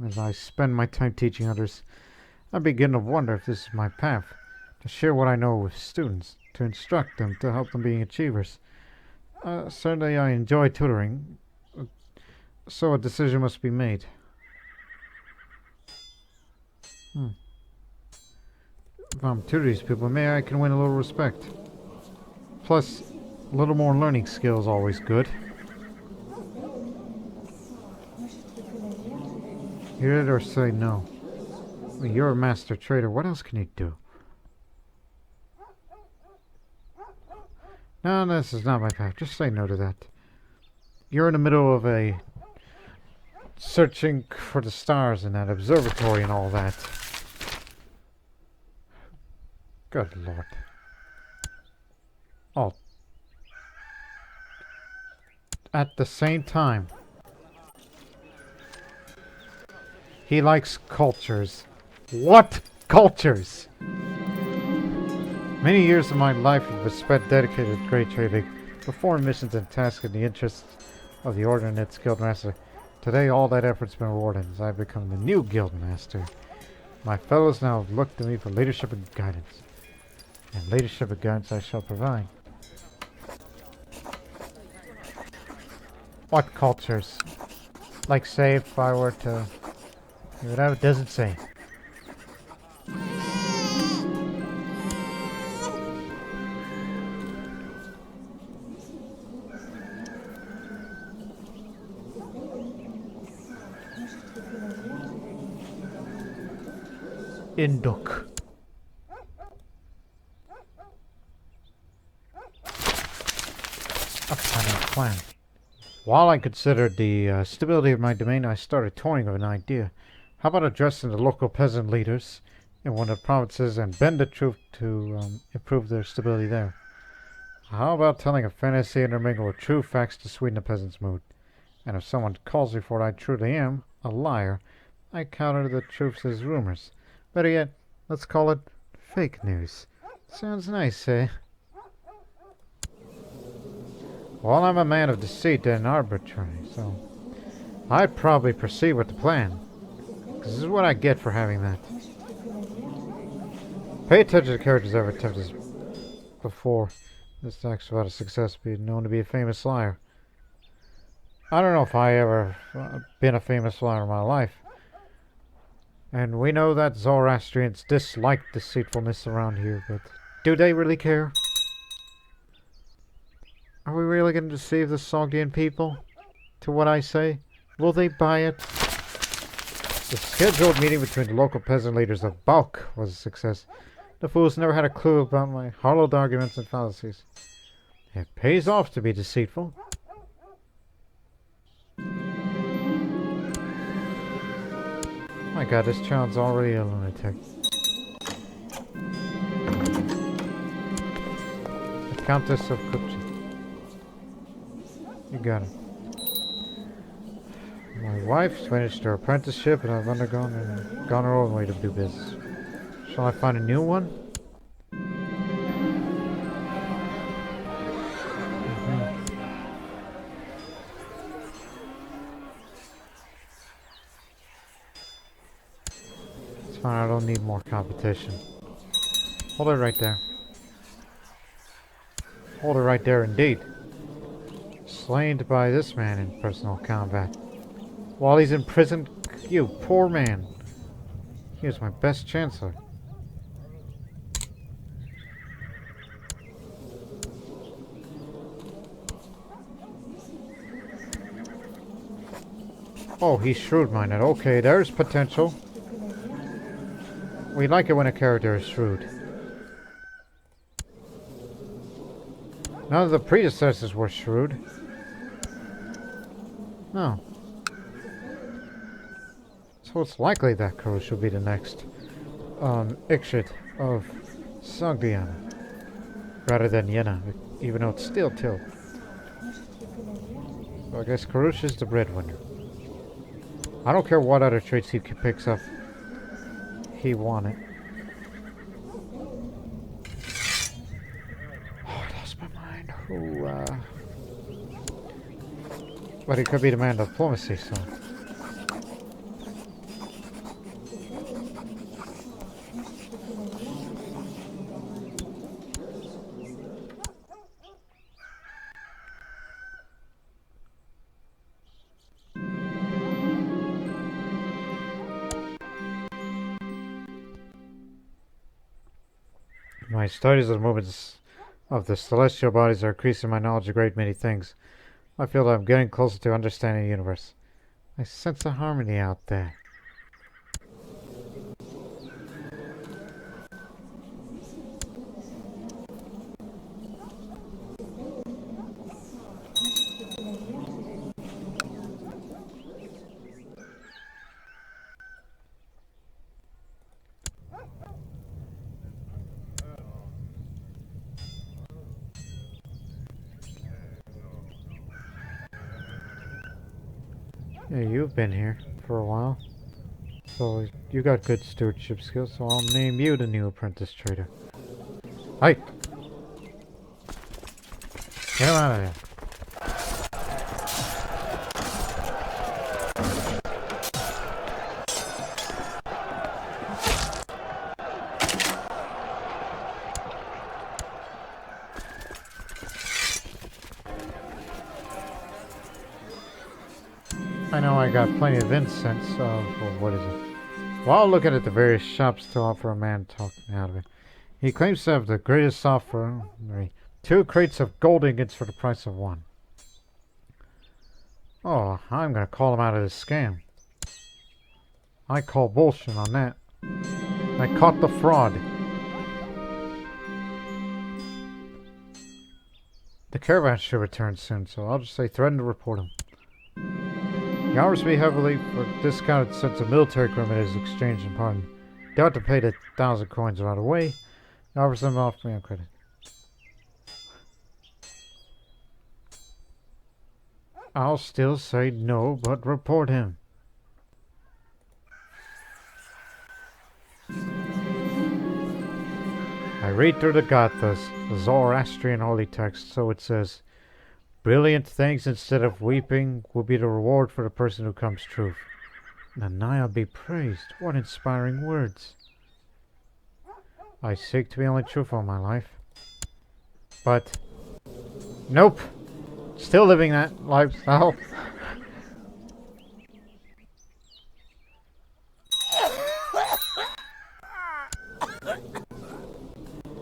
As I spend my time teaching others, I begin to wonder if this is my path. To share what I know with students. To instruct them. To help them being achievers. Certainly I enjoy tutoring. So a decision must be made. If I'm tutoring these people, maybe I can win a little respect. Plus, a little more learning skill is always good. Hear it or say no. Well, you're a master trader. What else can you do? No, this is not my path. Just say no to that. You're in the middle of a... searching for the stars in that observatory and all that. Good Lord. Oh. At the same time, he likes cultures. What cultures? Many years of my life have been spent dedicated to great trading, performing missions and tasks in the interests of the Order and its Guildmaster. Today, all that effort's been rewarded as I've become the new Guildmaster. My fellows now look to me for leadership and guidance. And leadership and guidance I shall provide. What cultures? Like, say, if I were to... Whatever, it doesn't say. Induk. A plan. While I considered the stability of my domain, I started toying with an idea. How about addressing the local peasant leaders in one of the provinces and bend the truth to improve their stability there? How about telling a fantasy intermingled with true facts to sweeten the peasant's mood? And if someone calls me for what I truly am, a liar, I counter the truths as rumors. Better yet, let's call it fake news. Sounds nice, eh? Well, I'm a man of deceit and arbitrary, so I'd probably proceed with the plan. Because this is what I get for having that. Pay attention to the characters I've attempted before. This talks about a success being known to be a famous liar. I don't know if I ever been a famous liar in my life. And we know that Zoroastrians dislike deceitfulness around here, but do they really care? Are we really going to deceive the Sogdian people? To what I say? Will they buy it? The scheduled meeting between the local peasant leaders of Balk was a success. The fools never had a clue about my hollowed arguments and fallacies. It pays off to be deceitful. My god, this child's already a lunatic. The Countess of Kurush. You got it. My wife's finished her apprenticeship and I've undergone and gone her own way to do business. Shall I find a new one? It's fine, I don't need more competition. Hold it right there. Hold it right there indeed. Slain by this man in personal combat. While he's in prison, you poor man. He was my best chancellor. Oh, he's shrewd-minded. Okay, there's potential. We like it when a character is shrewd. None of the predecessors were shrewd. No. So it's likely that Kurush will be the next Ikshit of Sogdia, rather than Yenna, even though it's still Till. So I guess Kurush is the breadwinner. I don't care what other traits he picks up. He won it. Oh, I lost my mind. But he could be the man of diplomacy, so... My studies of the movements of the celestial bodies are increasing my knowledge of a great many things. I feel that I'm getting closer to understanding the universe. I sense a harmony out there. Yeah, you've been here for a while, so you got good stewardship skills, so I'll name you the new apprentice trader. Hey! Get him out of here. I know I got plenty of incense, well, what is it? While looking at the various shops to offer, a man talking out of it. He claims to have the greatest offer, 2 crates of gold ingots for the price of 1. Oh, I'm gonna call him out of this scam. I call bullshit on that. I caught the fraud. The caravan should return soon, so I'll just say threaten to report him. He offers me heavily for discounted sets of military equipment as exchange and pardon. They ought to pay the 1,000 coins right away. He offers them off me on credit. I'll still say no, but report him. I read through the Gathas, the Zoroastrian holy text, so it says, brilliant things instead of weeping will be the reward for the person who comes truth. Nanaya be praised. What inspiring words. I seek to be only truthful in my life. But, nope. Still living that lifestyle.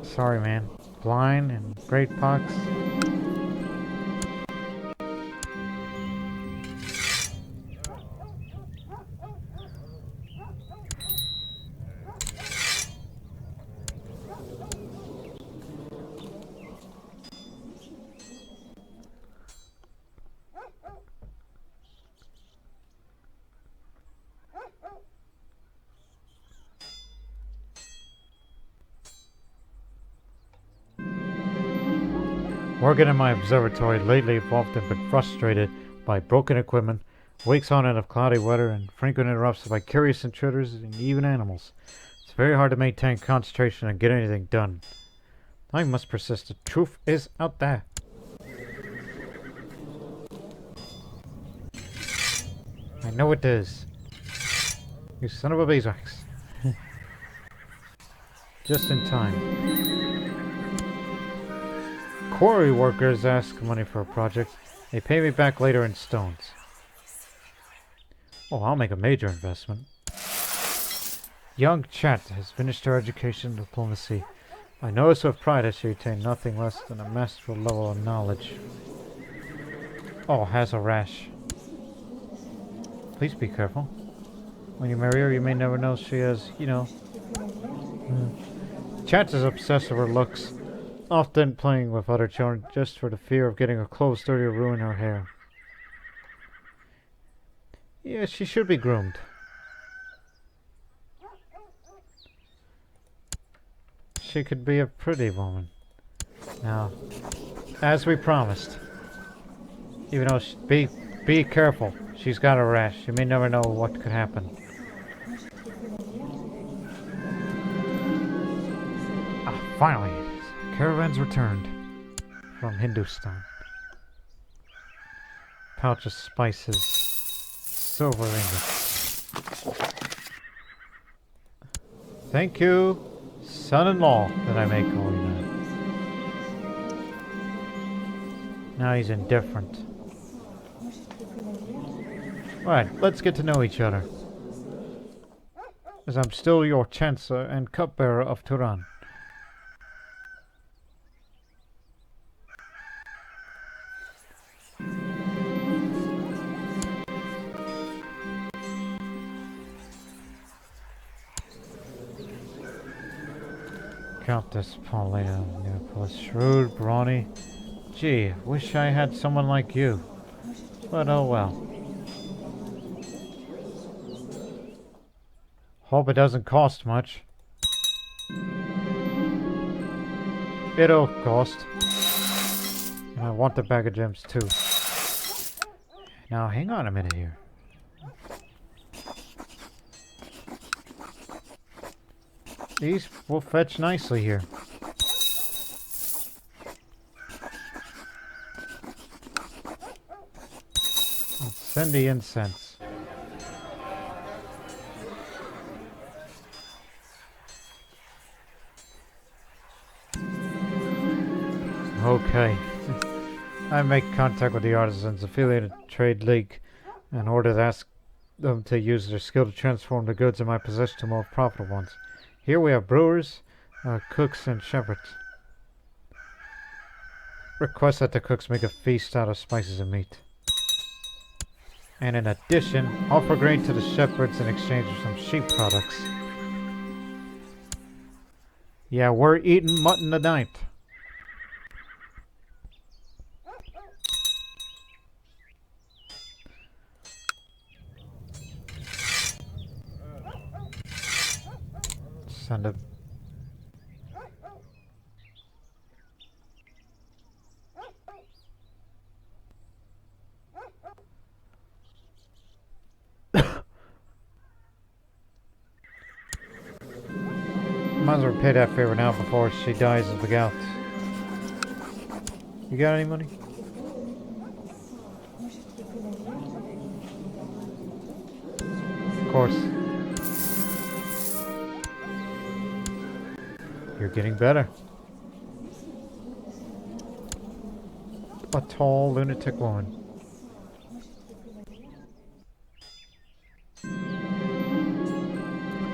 Sorry, man. Blind and great pox. Working in my observatory lately, I've often been frustrated by broken equipment, wakes on end of cloudy weather, and frequent interrupts by curious intruders and even animals. It's very hard to maintain concentration and get anything done. I must persist. The truth is out there. I know it is. You son of a beeswax. Just in time. Quarry workers ask money for a project. They pay me back later in stones. Oh, I'll make a major investment. Young Chat has finished her education in diplomacy. I notice with pride that she attained nothing less than a masterful level of knowledge. Oh, has a rash. Please be careful. When you marry her, you may never know she has, you know. Chat is obsessed with her looks, often playing with other children just for the fear of getting her clothes dirty or ruin her hair. Yeah, she should be groomed. She could be a pretty woman. Now, as we promised, even though be careful, she's got a rash. You may never know what could happen. Ah, finally, Caravan's returned from Hindustan. Pouch of spices, silver ingots. Thank you, son-in-law, that I may call you now. Now he's indifferent. Alright, let's get to know each other. As I'm still your Chancellor and Cupbearer of Turan. Countess Paulina Neapolis, shrewd, brawny. Gee, wish I had someone like you. But oh well. Hope it doesn't cost much. It'll cost. And I want the bag of gems too. Now hang on a minute here. These will fetch nicely here. Let's send the incense. Okay. I make contact with the Artisans Affiliated Trade League in order to ask them to use their skill to transform the goods in my possession to more profitable ones. Here we have brewers, cooks, and shepherds. Request that the cooks make a feast out of spices and meat. And in addition, offer grain to the shepherds in exchange for some sheep products. Yeah, we're eating mutton tonight. Send it. Might as well pay that favor now before she dies of the gout. You got any money? Of course. You're getting better. A tall lunatic woman.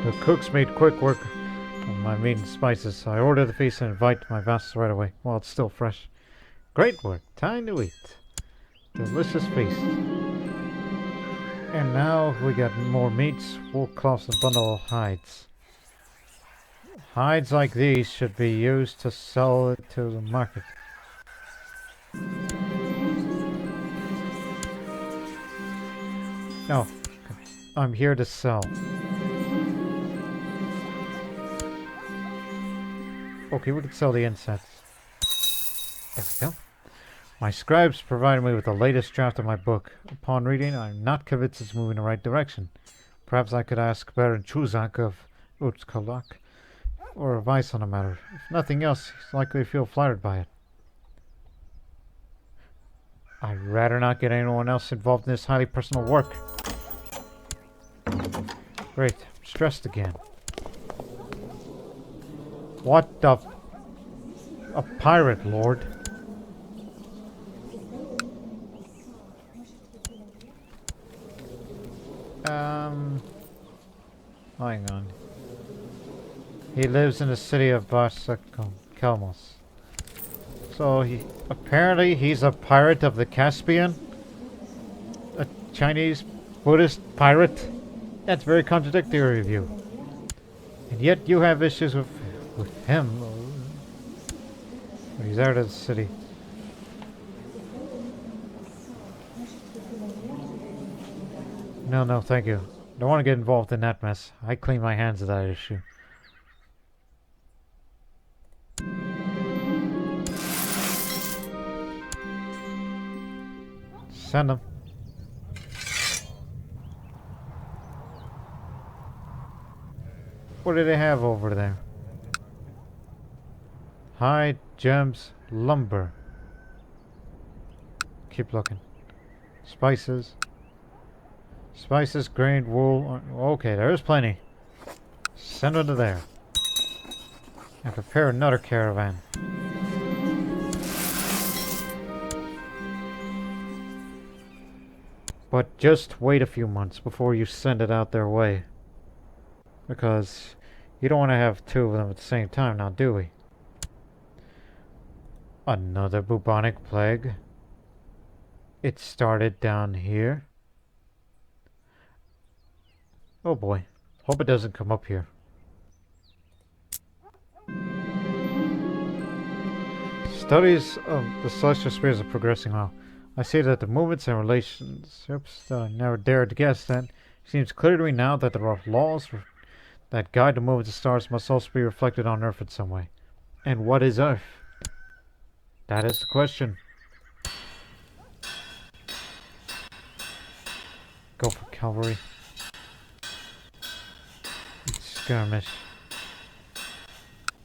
The cooks made quick work of my meat and spices, so I ordered the feast and invite my vassals right away while it's still fresh. Great work. Time to eat. Delicious feast. And now we got more meats, wool cloths, and bundle of hides. Hides like these should be used to sell it to the market. No, I'm here to sell. Okay, we can sell the incense. There we go. My scribes provided me with the latest draft of my book. Upon reading, I'm not convinced it's moving in the right direction. Perhaps I could ask Baron Chuzak of Utskalak or advice on the matter. If nothing else, he's likely to feel flattered by it. I'd rather not get anyone else involved in this highly personal work. Great, I'm stressed again. What the... A pirate lord? Hang on. He lives in the city of Kelmos. So apparently he's a pirate of the Caspian? A Chinese Buddhist pirate? That's very contradictory of you. And yet you have issues with him. He's out of the city. No, thank you. Don't want to get involved in that mess. I clean my hands of that issue. Send them. What do they have over there? Hide, gems, lumber. Keep looking. Spices. Spices, grain, wool. Okay, there's plenty. Send them to there. And prepare another caravan. But just wait a few months before you send it out their way. Because you don't want to have two of them at the same time now, do we? Another bubonic plague. It started down here. Oh boy. Hope it doesn't come up here. Studies of the celestial spheres are progressing well. I see that the movements and relationships that I never dared to guess then. It seems clear to me now that there are laws that guide the movements of stars must also be reflected on Earth in some way. And what is Earth? That is the question. Go for cavalry. Skirmish.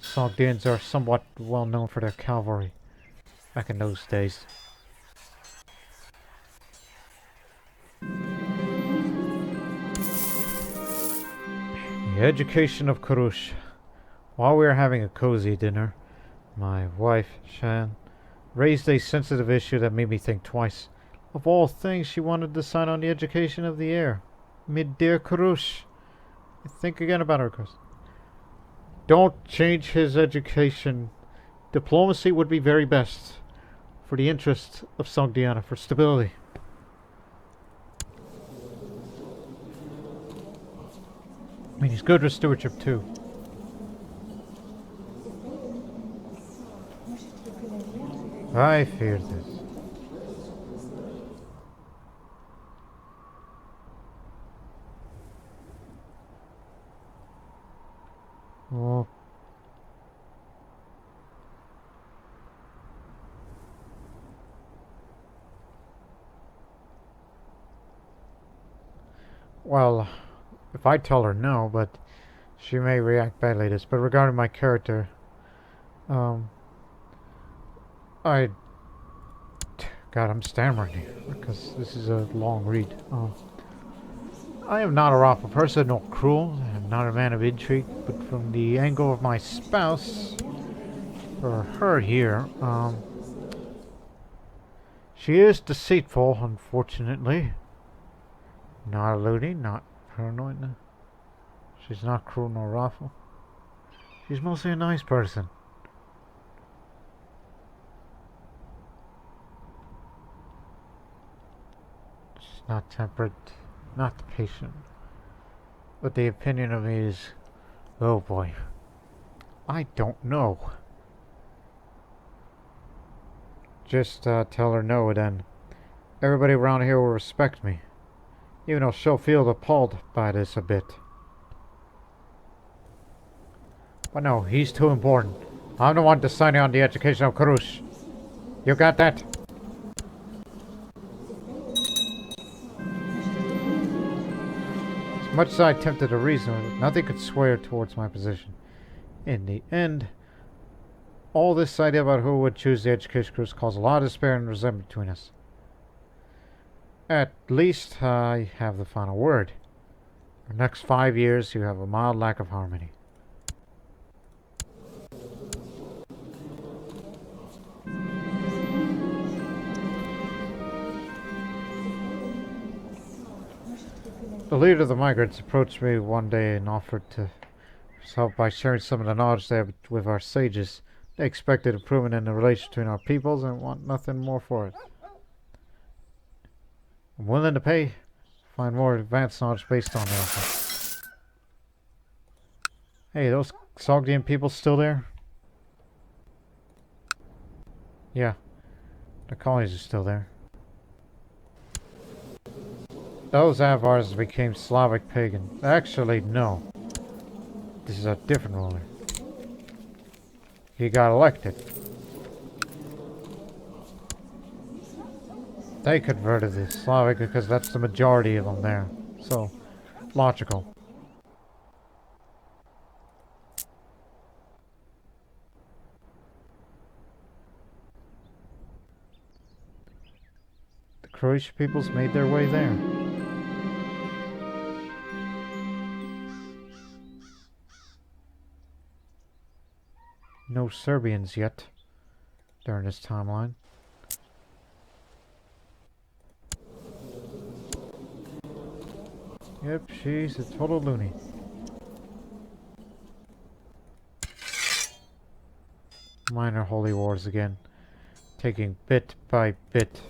Sogdians are somewhat well known for their cavalry back in those days. The Education of Kurush. While we were having a cozy dinner, my wife, Shan, raised a sensitive issue that made me think twice. Of all things, she wanted to decide on the education of the heir. Dear Kurush. Think again about her, Chris. Don't change his education. Diplomacy would be very best for the interest of Sogdiana, for stability. I mean, he's good with stewardship too. I feared this. Oh. Well, if I tell her no, but she may react badly to this. But regarding my character, God, I'm stammering here because this is a long read. I am not a raffle person, nor cruel. I am not a man of intrigue, but from the angle of my spouse, or her here, she is deceitful, unfortunately. Not alluding, not paranoid. No. She's not cruel nor wrathful. She's mostly a nice person. She's not temperate, not patient. But the opinion of me is, oh boy, I don't know. Just tell her no, then everybody around here will respect me. Even though she'll feel appalled by this a bit. But no, he's too important. I'm the one deciding on the education of Kurush. You got that? Much as I attempted to reason with it, nothing could sway her towards my position. In the end, all this idea about who would choose the education course caused a lot of despair and resentment between us. At least I have the final word. For the next 5 years, you have a mild lack of harmony. The leader of the migrants approached me one day and offered to help by sharing some of the knowledge they have with our sages. They expected improvement in the relation between our peoples and want nothing more for it. I'm willing to pay, find more advanced knowledge based on the offer. Hey, those Sogdian people still there? Yeah, the colonies are still there. Those Avars became Slavic pagan. Actually, no. This is a different ruler. He got elected. They converted to Slavic because that's the majority of them there. So, logical. The Croatian peoples made their way there. No Serbians yet during this timeline. Yep, she's a total loony. Minor holy wars again, taking bit by bit.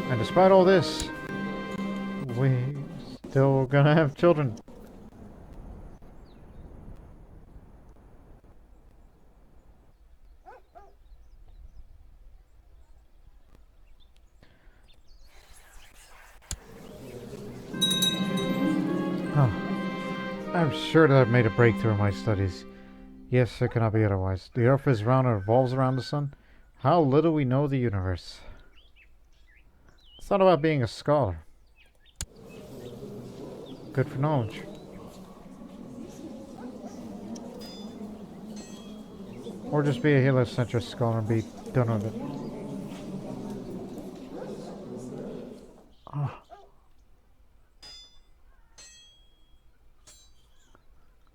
And despite all this, we still gonna have children. Huh. I'm sure that I've made a breakthrough in my studies. Yes, it cannot be otherwise. The earth is round and revolves around the sun. How little we know the universe. It's not about being a scholar. Good for knowledge. Or just be a heliocentric scholar and be done with it. Oh.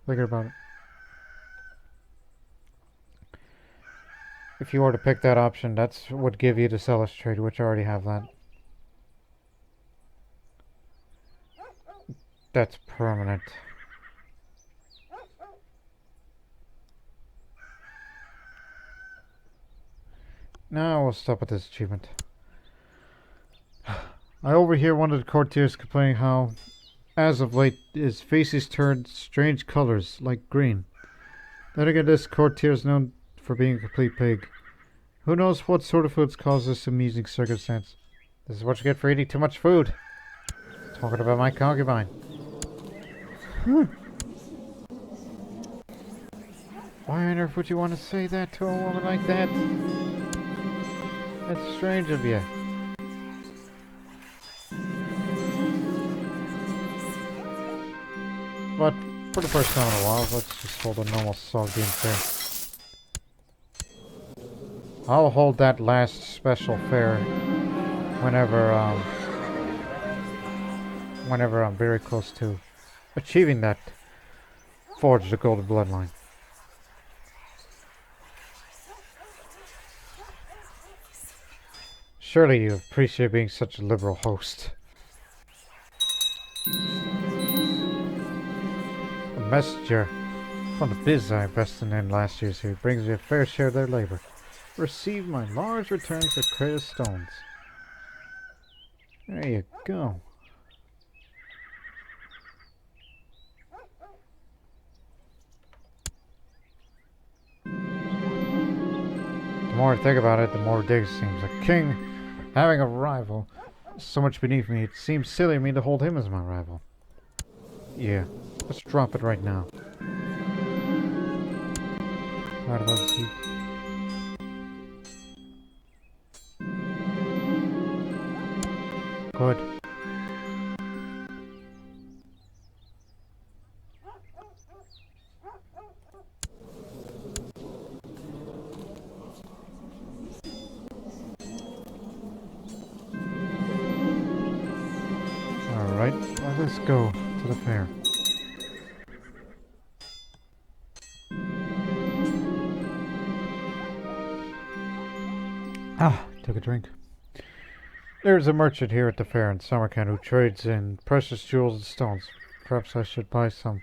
Thinking about it. If you were to pick that option, that's would give you the seller's trade, which I already have that. That's permanent. Now we'll stop with this achievement. I overhear one of the courtiers complaining how, as of late, his face has turned strange colors, like green. Then again, this courtier is known for being a complete pig. Who knows what sort of foods cause this amusing circumstance? This is what you get for eating too much food. Talking about my concubine. Why on earth would you want to say that to a woman like that? That's strange of you. But for the first time in a while, let's just hold a normal Sogdian fair. I'll hold that last special fair whenever I'm very close to achieving that Forge the Golden Bloodline. Surely you appreciate being such a liberal host. A messenger from the biz I invested in last year's here brings me a fair share of their labor. Receive my large returns of credit stones. There you go. The more I think about it, the more ridiculous it seems. A king having a rival so much beneath me, it seems silly of me to hold him as my rival. Yeah, let's drop it right now. Right above the seat. Good. Let us go to the fair. Took a drink. There's a merchant here at the fair in Samarkand who trades in precious jewels and stones. Perhaps I should buy some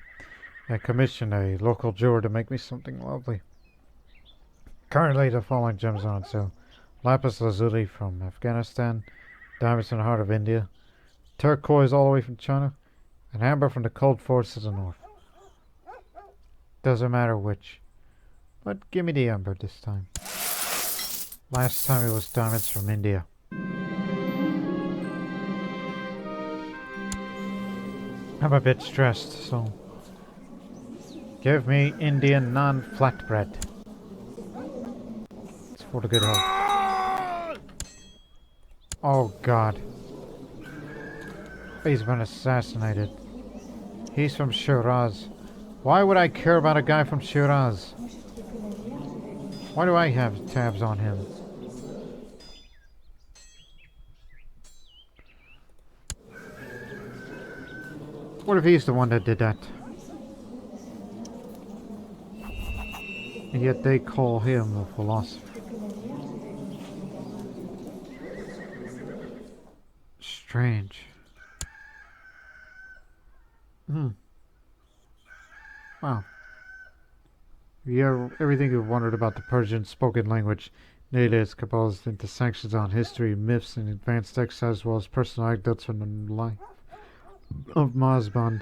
and commission a local jeweler to make me something lovely. Currently, the following gems are on sale: lapis lazuli from Afghanistan, diamonds in the heart of India, turquoise all the way from China, and amber from the cold forests of the north. Doesn't matter which, but give me the amber this time. Last time it was diamonds from India. I'm a bit stressed, so give me Indian non-flatbread. It's for the good health. Oh God. He's been assassinated. He's from Shiraz. Why would I care about a guy from Shiraz? Why do I have tabs on him? What if he's the one that did that? And yet they call him a philosopher. Strange. Wow. Everything you've wondered about the Persian spoken language, natives composed into sections on history, myths, and advanced texts, as well as personal anecdotes from the life of Mazban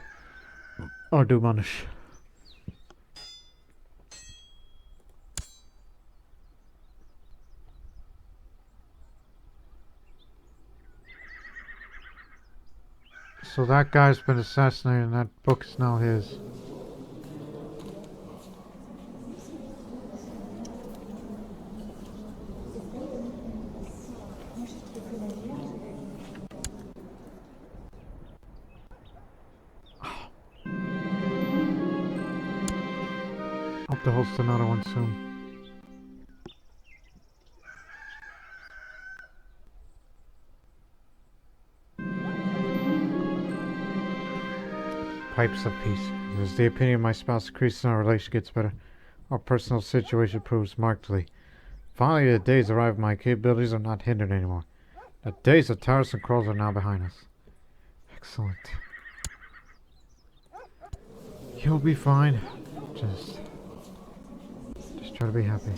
or Dumanish. So that guy's been assassinated and that book is now his. Hope to host another one soon. Pipes of peace. As the opinion of my spouse increases and our relation gets better, our personal situation improves markedly. Finally, the days arrive when my capabilities are not hindered anymore. The days of towers and crawls are now behind us. Excellent. You'll be fine. Just try to be happy.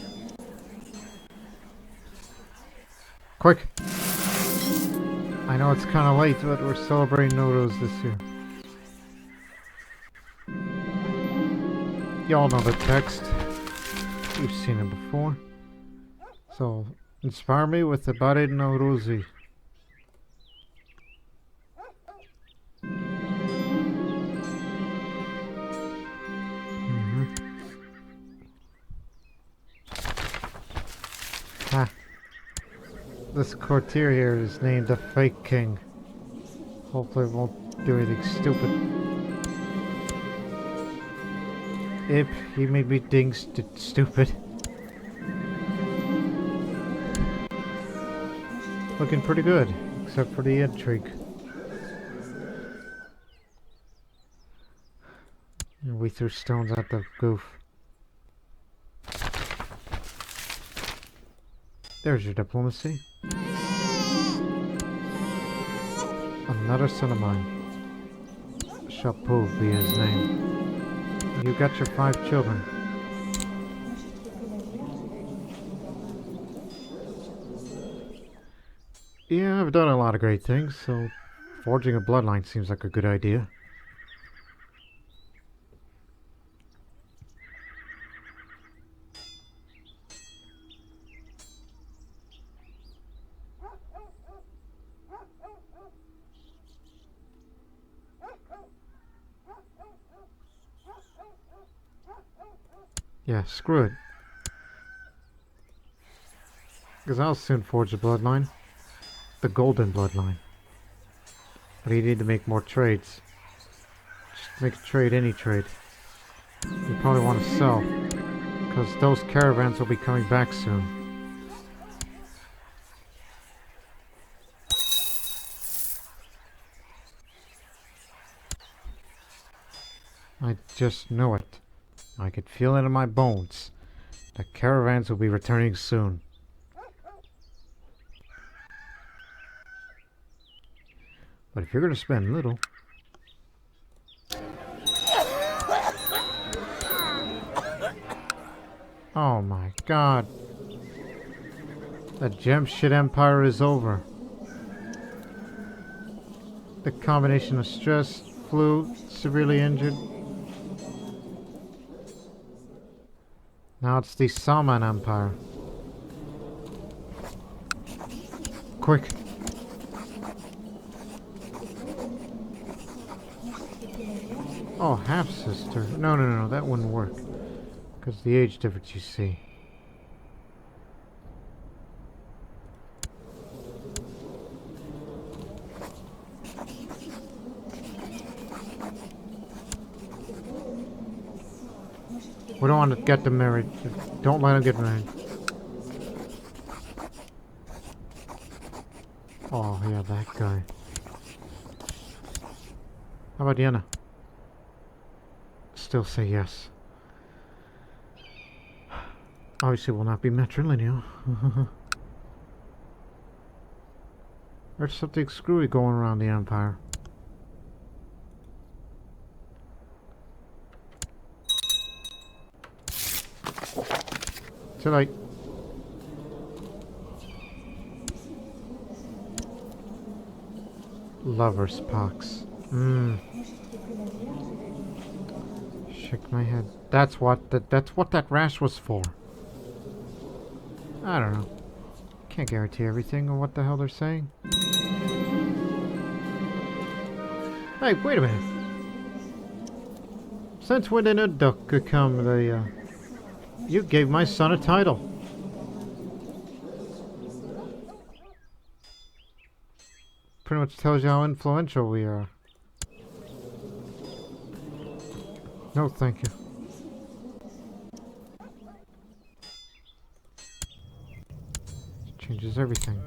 Quick! I know it's kind of late, but we're celebrating Nowruz this year. Y'all know the text. You've seen it before. So, inspire me with the Barid Nowruzi. This courtier here is named the Fake King. Hopefully it won't do anything stupid. If he made me ding stupid. Looking pretty good, except for the intrigue. And we threw stones at the goof. There's your diplomacy. Another son of mine. Chapeau be his name. You got your 5 children. Yeah, I've done a lot of great things, so forging a bloodline seems like a good idea. Yeah, screw it. Because I'll soon forge a bloodline. The golden bloodline. But you need to make more trades. Just make a trade, any trade. You probably want to sell. Because those caravans will be coming back soon. I just knew it. I could feel it in my bones. The caravans will be returning soon. But if you're going to spend little... Oh my god. The gem shit empire is over. The combination of stress, flu, severely injured. Now it's the Salman Empire. Quick. Oh, half-sister. No, that wouldn't work. Because the age difference, you see. We don't want to get them married. Don't let them get married. Oh, yeah, that guy. How about Yenna? Still say yes. Obviously will not be matrilineal. There's something screwy going around the Empire. Too late. Lover's pox. Shake my head. That's what that rash was for. I don't know. Can't guarantee everything or what the hell they're saying. Hey, wait a minute. Since when did a duck become the you gave my son a title. Pretty much tells you how influential we are. No, thank you. Changes everything.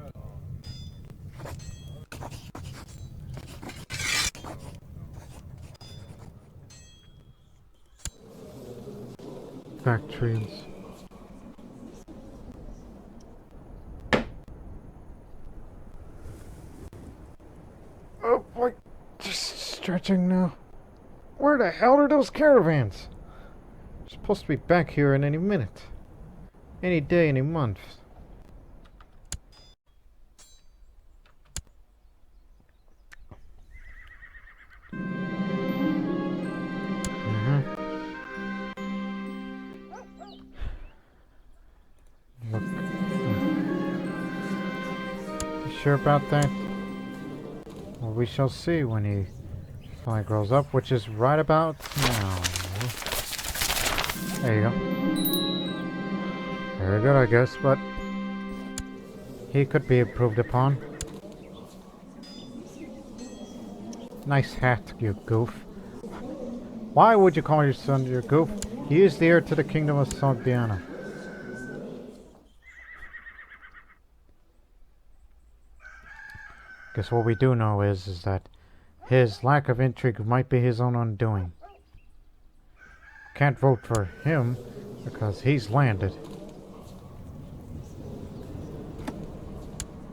Factories. Oh boy, just stretching now. Where the hell are those caravans? They're supposed to be back here in any minute. Any day, any month. Look. You sure about that? Well, we shall see when he finally grows up, which is right about now. There you go. Very good, I guess, but he could be improved upon. Nice hat, you goof. Why would you call your son your goof? He is the heir to the kingdom of Sogdia. Guess what we do know is that his lack of intrigue might be his own undoing. Can't vote for him because he's landed.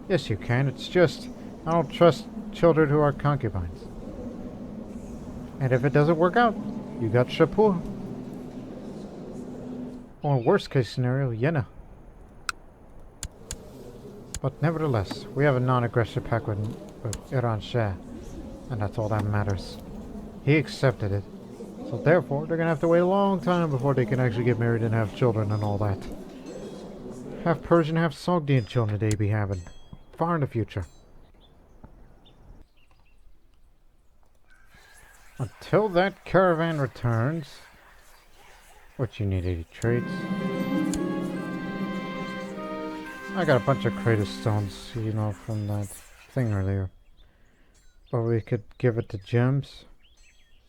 Yes, you can. It's just I don't trust children who are concubines. And if it doesn't work out, you got Shapur. Or worst case scenario, Yenna. But nevertheless, we have a non-aggressive pact with Iran Shah, and that's all that matters. He accepted it, so therefore they're gonna have to wait a long time before they can actually get married and have children and all that. Half Persian, half Sogdian children they be having, far in the future. Until that caravan returns, what you need 80 traits. I got a bunch of Kratos stones, you know, from that thing earlier. But we could give it to gems.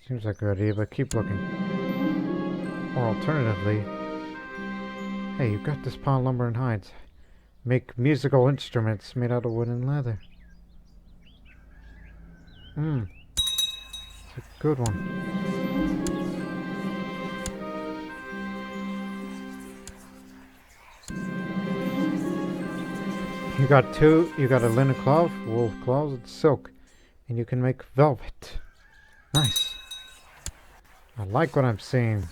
Seems like a good idea, but keep looking. Or alternatively, hey, you got this pile of lumber and hides. Make musical instruments made out of wood and leather. It's a good one. You got two. You got a linen cloth, wool cloth, and silk. And you can make velvet. Nice. I like what I'm seeing.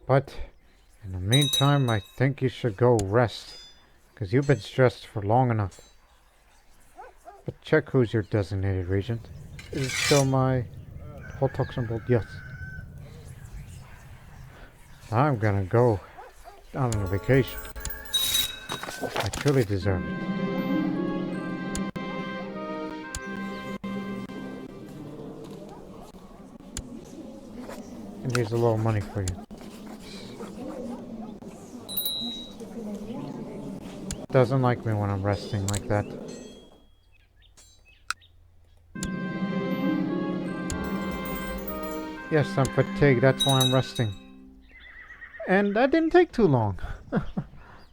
But in the meantime, I think you should go rest. Because you've been stressed for long enough. But check who's your designated regent. Is it still my whole toxin bolt? Yes. I'm gonna go on a vacation. I truly deserve it. And here's a little money for you. Doesn't like me when I'm resting like that. Yes, I'm fatigued. That's why I'm resting. And that didn't take too long. How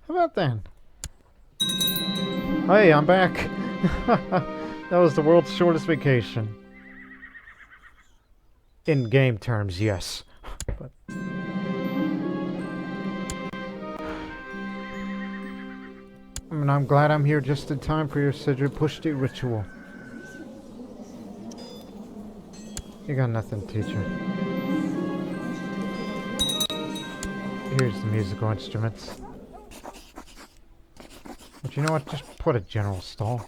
about that? Hey, I'm back. That was the world's shortest vacation. In game terms, yes. But I mean, I'm glad I'm here just in time for your Sidri Pushti ritual. You got nothing, teacher. Here's the musical instruments. But you know what? Just put a general stall.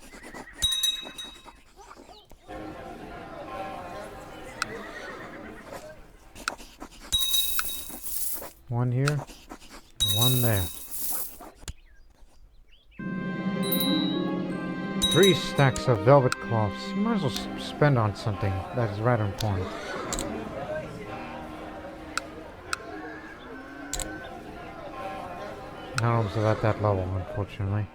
One here, one there. 3 stacks of velvet cloths. You might as well spend on something that is rather important. None of them's at that level, unfortunately.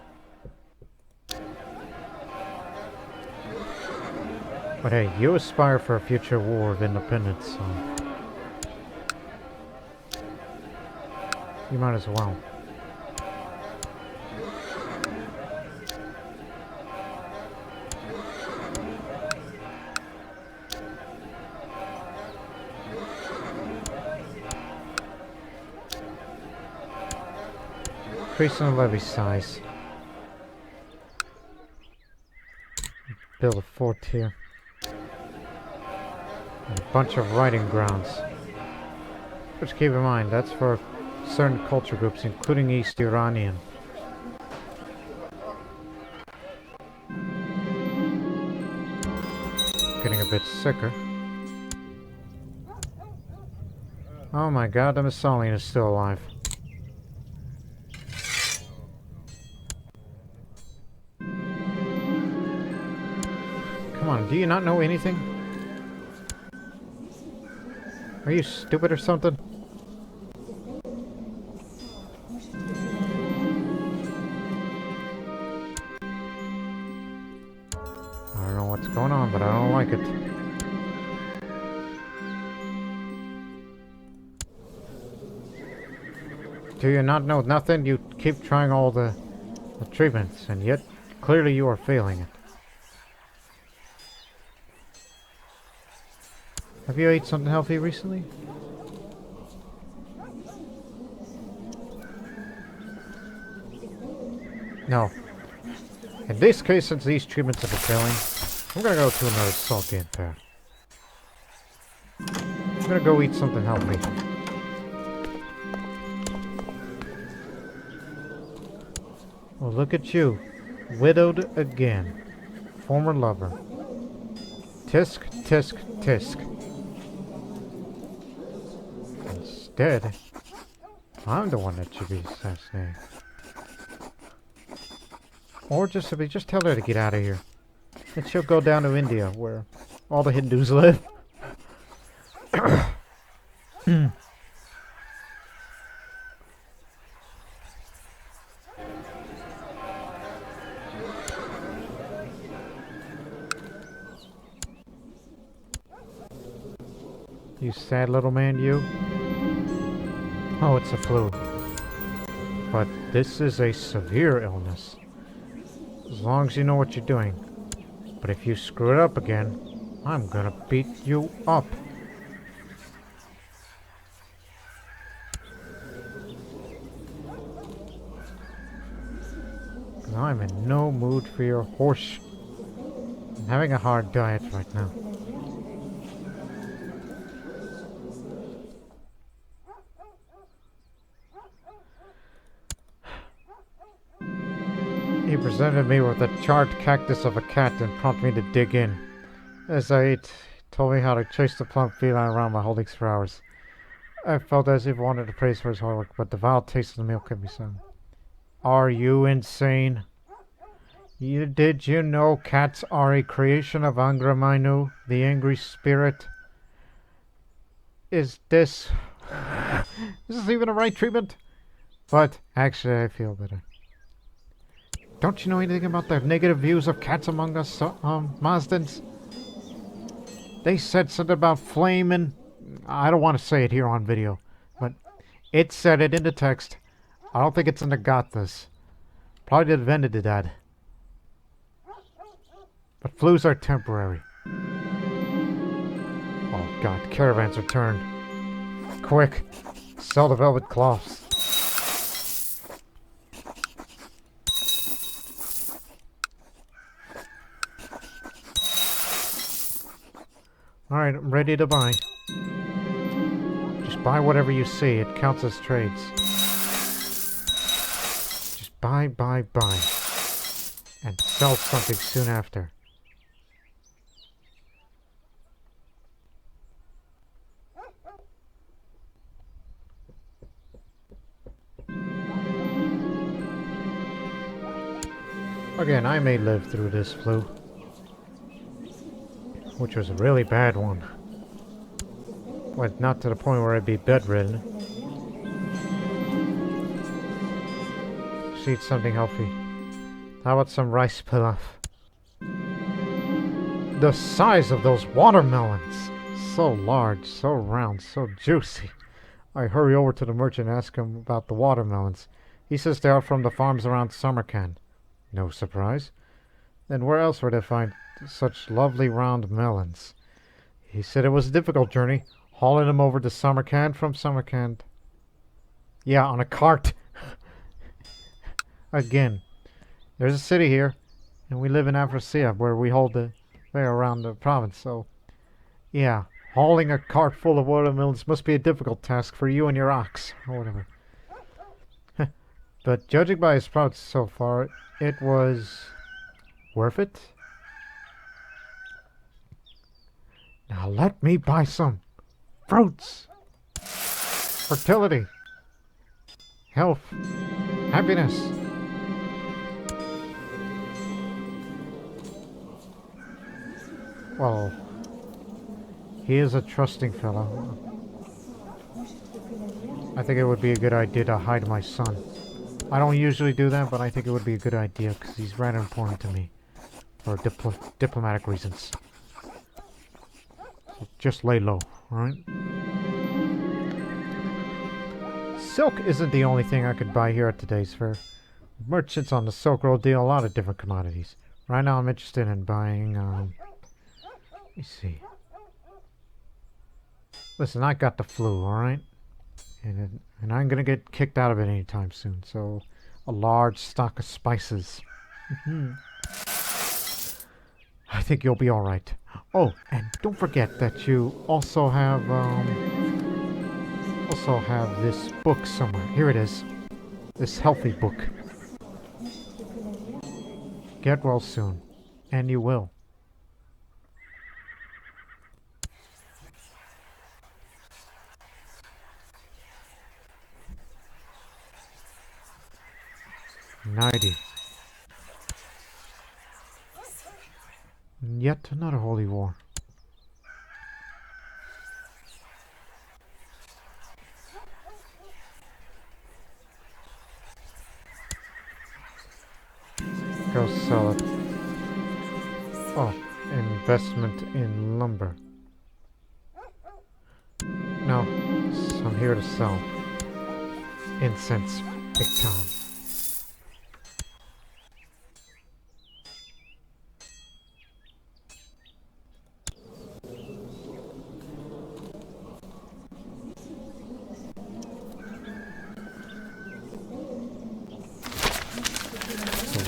But hey, you aspire for a future war of independence, so you might as well. Increasing the levy size. Build a fort here. And a bunch of riding grounds. Which keep in mind, that's for certain culture groups, including East Iranian. Getting a bit sicker. Oh my god, the Massalian is still alive. Come on, do you not know anything? Are you stupid or something? I don't know what's going on, but I don't like it. Do you not know nothing? You keep trying all the treatments, and yet clearly you are failing it. Have you ate something healthy recently? No. In this case, since these treatments have been failing, I'm gonna go to another Sogdian pair. I'm gonna go eat something healthy. Well, look at you. Widowed again. Former lover. Tisk, tisk, tisk. Instead, I'm the one that should be assassinated. Or just tell her to get out of here. And she'll go down to India, where all the Hindus live. You sad little man, you. Oh, it's a flu. But this is a severe illness. As long as you know what you're doing. But if you screw it up again, I'm gonna beat you up. I'm in no mood for your horse. I'm having a hard diet right now. He presented me with a charred cactus of a cat and prompted me to dig in. As I ate, he told me how to chase the plump feline around my holdings for hours. I felt as if he wanted to praise for his hard work, but the vile taste of the meal kept me silent. Are you insane? Did you know cats are a creation of Angramainu, the angry spirit? Is this even a right treatment? But actually, I feel better. Don't you know anything about the negative views of cats among us, Mazdans? They said something about flaming. I don't want to say it here on video, but it said it in the text. I don't think it's in the Gathas. Probably invented the dad. But flus are temporary. Oh god, Caravan's returned. Quick, sell the velvet cloths. Alright, I'm ready to buy. Just buy whatever you see, it counts as trades. Just buy. And sell something soon after. Again, I may live through this flu, which was a really bad one. But not to the point where I'd be bedridden. Just eat something healthy. How about some rice pilaf? The size of those watermelons! So large, so round, so juicy. I hurry over to the merchant and ask him about the watermelons. He says they are from the farms around Samarkand. No surprise. Then where else would I find such lovely round melons? He said it was a difficult journey, hauling them over to Samarkand from Samarkand. Yeah, on a cart. Again, there's a city here, and we live in Afrosia, where we hold the fair around the province, so... yeah, hauling a cart full of watermelons must be a difficult task for you and your ox, or whatever. But judging by his sprouts so far, it was... worth it? Now let me buy some fruits. Fertility. Health. Happiness. Well, he is a trusting fellow. I think it would be a good idea to hide my son. I don't usually do that, but I think it would be a good idea because he's rather important to me for diplomatic reasons. So just lay low, alright? Silk isn't the only thing I could buy here at today's fair. Merchants on the Silk Road deal a lot of different commodities. Right now I'm interested in buying, let me see. Listen, I got the flu, alright? And I'm gonna get kicked out of it anytime soon, so a large stock of spices. I think you'll be alright. Oh, and don't forget that you also have this book somewhere. Here it is. This healthy book. Get well soon. And you will. $90. Yet another holy war. Go sell it. Oh, investment in lumber. No, I'm here to sell incense big time.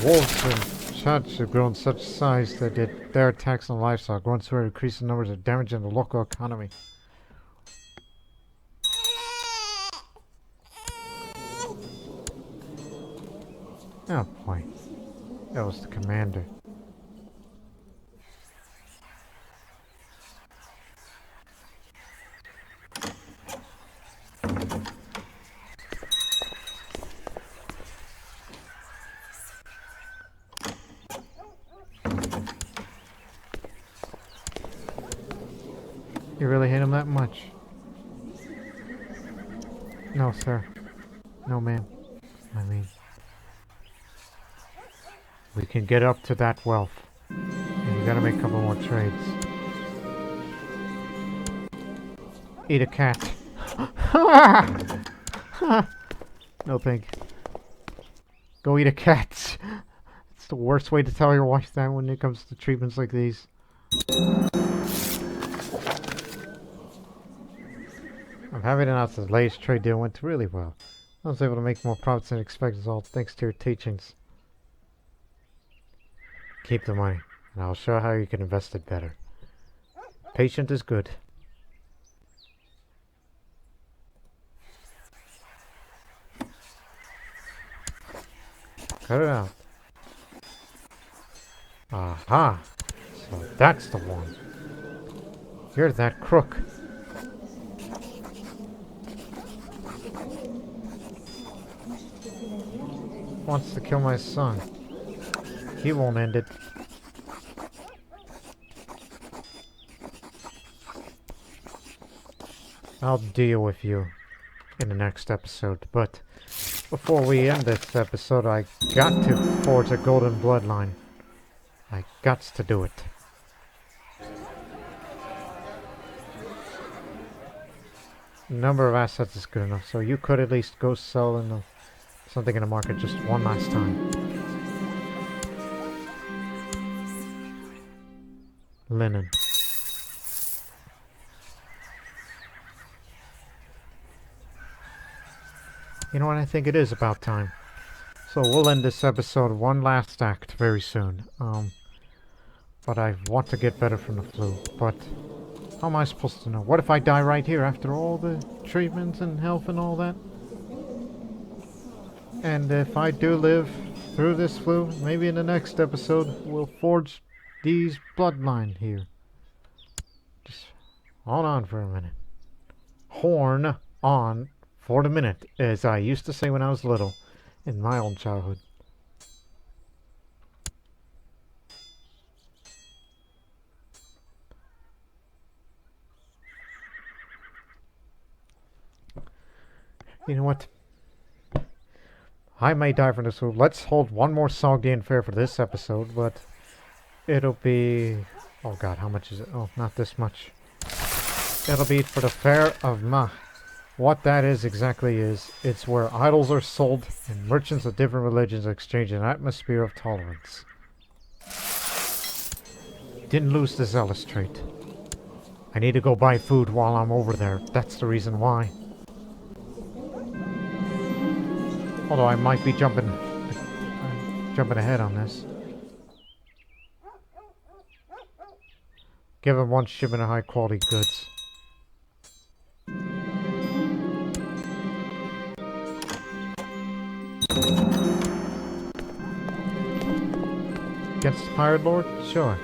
wolves and chats have grown such size that their attacks on livestock grown to increase the numbers of damage in the local economy. Oh boy, that was the commander. You really hate him that much? No, sir. No, ma'am. I mean, we can get up to that wealth. And you gotta make a couple more trades. Eat a cat. No thank you. Go eat a cat. It's the worst way to tell your wife that when it comes to treatments like these. I'm happy to announce the latest trade deal went really well. I was able to make more profits than expected, all thanks to your teachings. Keep the money, and I'll show how you can invest it better. Patient is good. Cut it out. Aha! So that's the one. You're that crook. Wants to kill my son. He won't end it. I'll deal with you in the next episode, but before we end this episode, I got to forge a golden bloodline. I gots to do it. Number of assets is good enough, so you could at least go sell something in the market just one last time. Linen. You know what, I think it is about time. So we'll end this episode one last act very soon. But I want to get better from the flu. But how am I supposed to know? What if I die right here after all the treatments and health and all that? And if I do live through this flu, maybe in the next episode we'll forge these bloodline here. Just hold on for a minute. Horn on for the minute, as I used to say when I was little in my own childhood. You know what? I may die from this, so let's hold one more Sogdian fair for this episode, but it'll be... oh god, how much is it? Oh, not this much. It'll be for the Fair of Ma. What that is exactly is, it's where idols are sold and merchants of different religions exchange an atmosphere of tolerance. Didn't lose the zealous trait. I need to go buy food while I'm over there. That's the reason why. Although I might be jumping ahead on this. Give him one shipment of high quality goods. Against the Pirate Lord? Sure.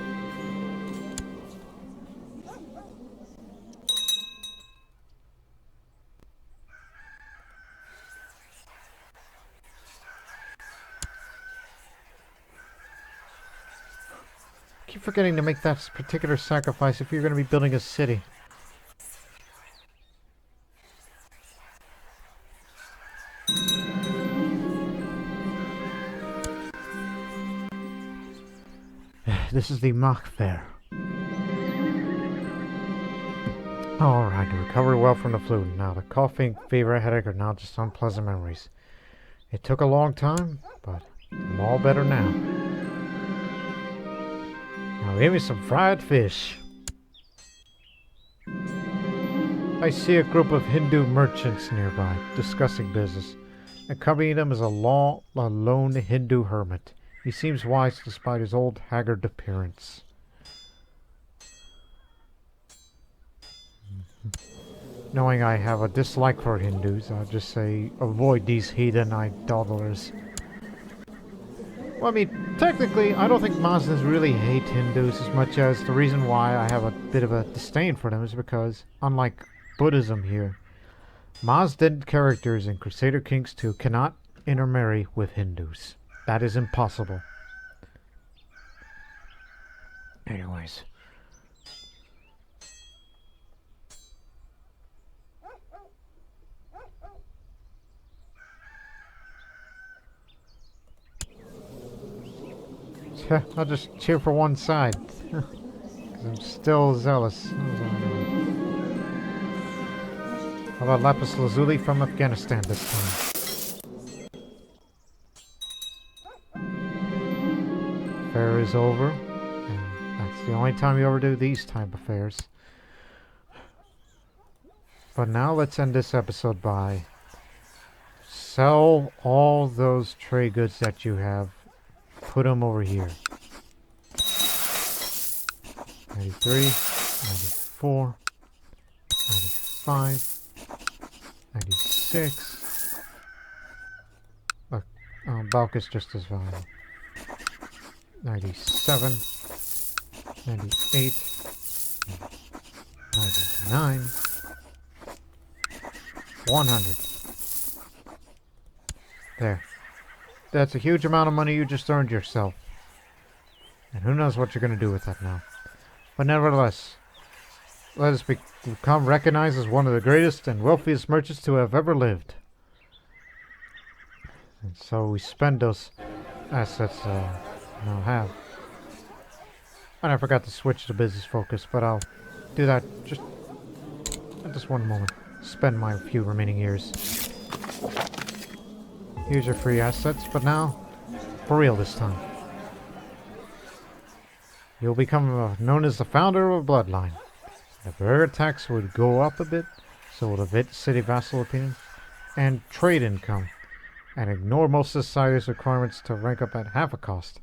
Keep forgetting to make that particular sacrifice if you're going to be building a city. This is the mock fair. Alright, recovered well from the flu. Now the coughing, fever, headache are now just unpleasant memories. It took a long time, but I'm all better now. Now give me some fried fish. I see a group of Hindu merchants nearby, discussing business. Accompanying them is a lone Hindu hermit. He seems wise despite his old, haggard appearance. Knowing I have a dislike for Hindus, I'll just say avoid these heathen idolaters. Well, I mean, technically, I don't think Mazdas really hate Hindus as much as the reason why I have a bit of a disdain for them is because, unlike Buddhism here, Mazdan characters in Crusader Kings 2 cannot intermarry with Hindus. That is impossible. Anyways. I'll just cheer for one side. Because I'm still zealous. How about Lapis Lazuli from Afghanistan this time? Fair is over. And that's the only time you ever do these type of fairs. But now let's end this episode by sell all those trade goods that you have. Put them over here. 93, 94, 95, 96. Look, bulk is just as valuable. 97, 98, 99, 100. There. That's a huge amount of money you just earned yourself. And who knows what you're going to do with that now. But nevertheless, let us become recognized as one of the greatest and wealthiest merchants to have ever lived. And so we spend those assets now have. And I forgot to switch to business focus, but I'll do that just at this one moment. Spend my few remaining years. Here's your free assets, but now, for real this time. You'll become known as the founder of a bloodline. If their tax would go up a bit, so would the city vassal opinion, and trade income, and ignore most of society's requirements to rank up at half a cost.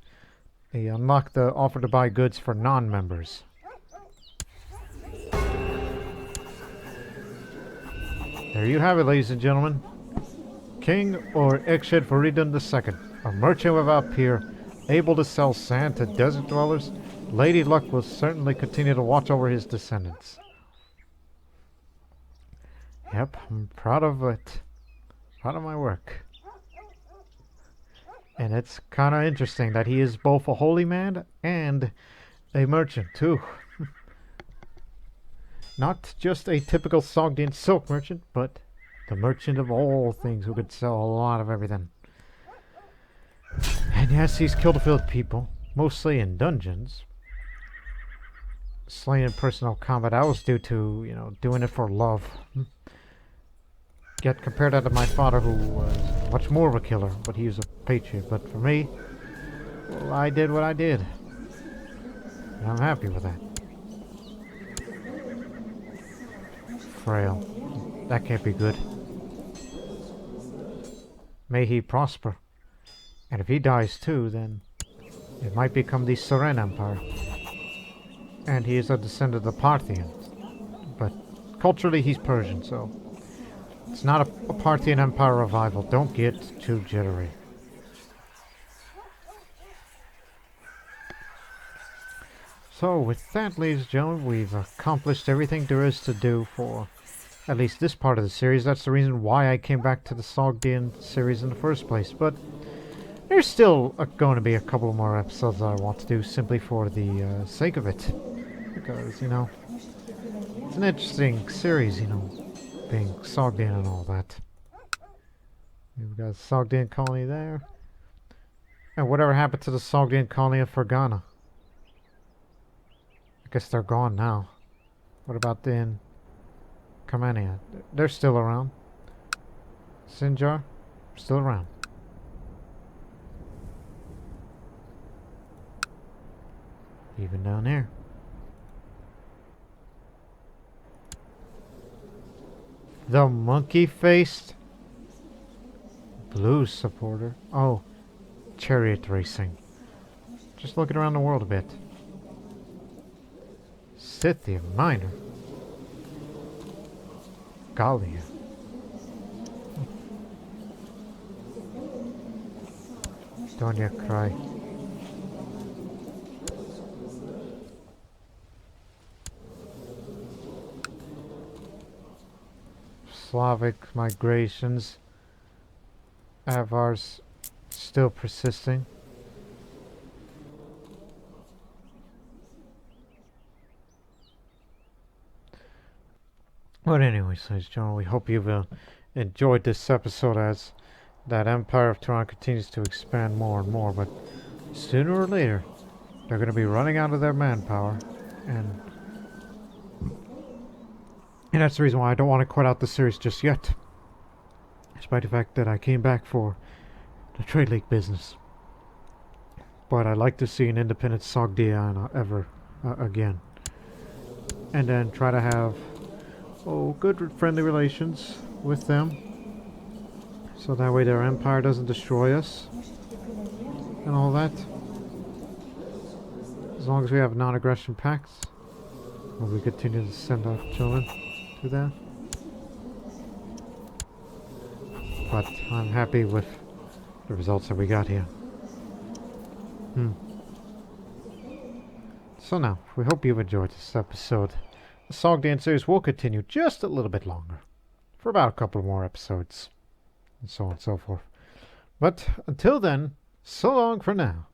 They unlock the offer to buy goods for non-members. There you have it, ladies and gentlemen. King or Ekshid Faridun II, a merchant without peer, able to sell sand to desert dwellers, Lady Luck will certainly continue to watch over his descendants. Yep, I'm proud of it. Proud of my work. And it's kind of interesting that he is both a holy man and a merchant, too. Not just a typical Sogdian silk merchant, but the merchant of all things who could sell a lot of everything. And yes, he's killed a few people, mostly in dungeons. Slain in personal combat, I was due to, doing it for love. Yet compared that to my father, who was much more of a killer, but he was a patriot. But for me, well, I did what I did. And I'm happy with that. Frail. That can't be good. May he prosper. And if he dies too, then it might become the Seren Empire. And he is a descendant of the Parthians. But culturally he's Persian, so it's not a Parthian Empire revival. Don't get too jittery. So with that, ladies and gentlemen, we've accomplished everything there is to do for at least this part of the series. That's the reason why I came back to the Sogdian series in the first place. But there's still going to be a couple more episodes that I want to do simply for the sake of it. Because, it's an interesting series, being Sogdian and all that. We've got a Sogdian colony there. And whatever happened to the Sogdian colony of Fergana? I guess they're gone now. What about then Kamania? They're still around. Sinjar? Still around. Even down there. The monkey-faced blue supporter. Oh, chariot racing. Just looking around the world a bit. Scythia Minor. Gallia. Estonia Cry. Slavic migrations. Avars still persisting. But anyways, ladies and gentlemen, we hope you've enjoyed this episode as that Empire of Tehran continues to expand more and more. But sooner or later, they're going to be running out of their manpower. And that's the reason why I don't want to quit out the series just yet. Despite the fact that I came back for the Trade League business. But I'd like to see an independent Sogdia ever again. And then try to have good friendly relations with them. So that way their empire doesn't destroy us. And all that. As long as we have non-aggression pacts. Will we continue to send our children to that? But I'm happy with the results that we got here. So now, we hope you've enjoyed this episode. The Sogdian series will continue just a little bit longer. For about a couple more episodes. And so on and so forth. But until then, so long for now.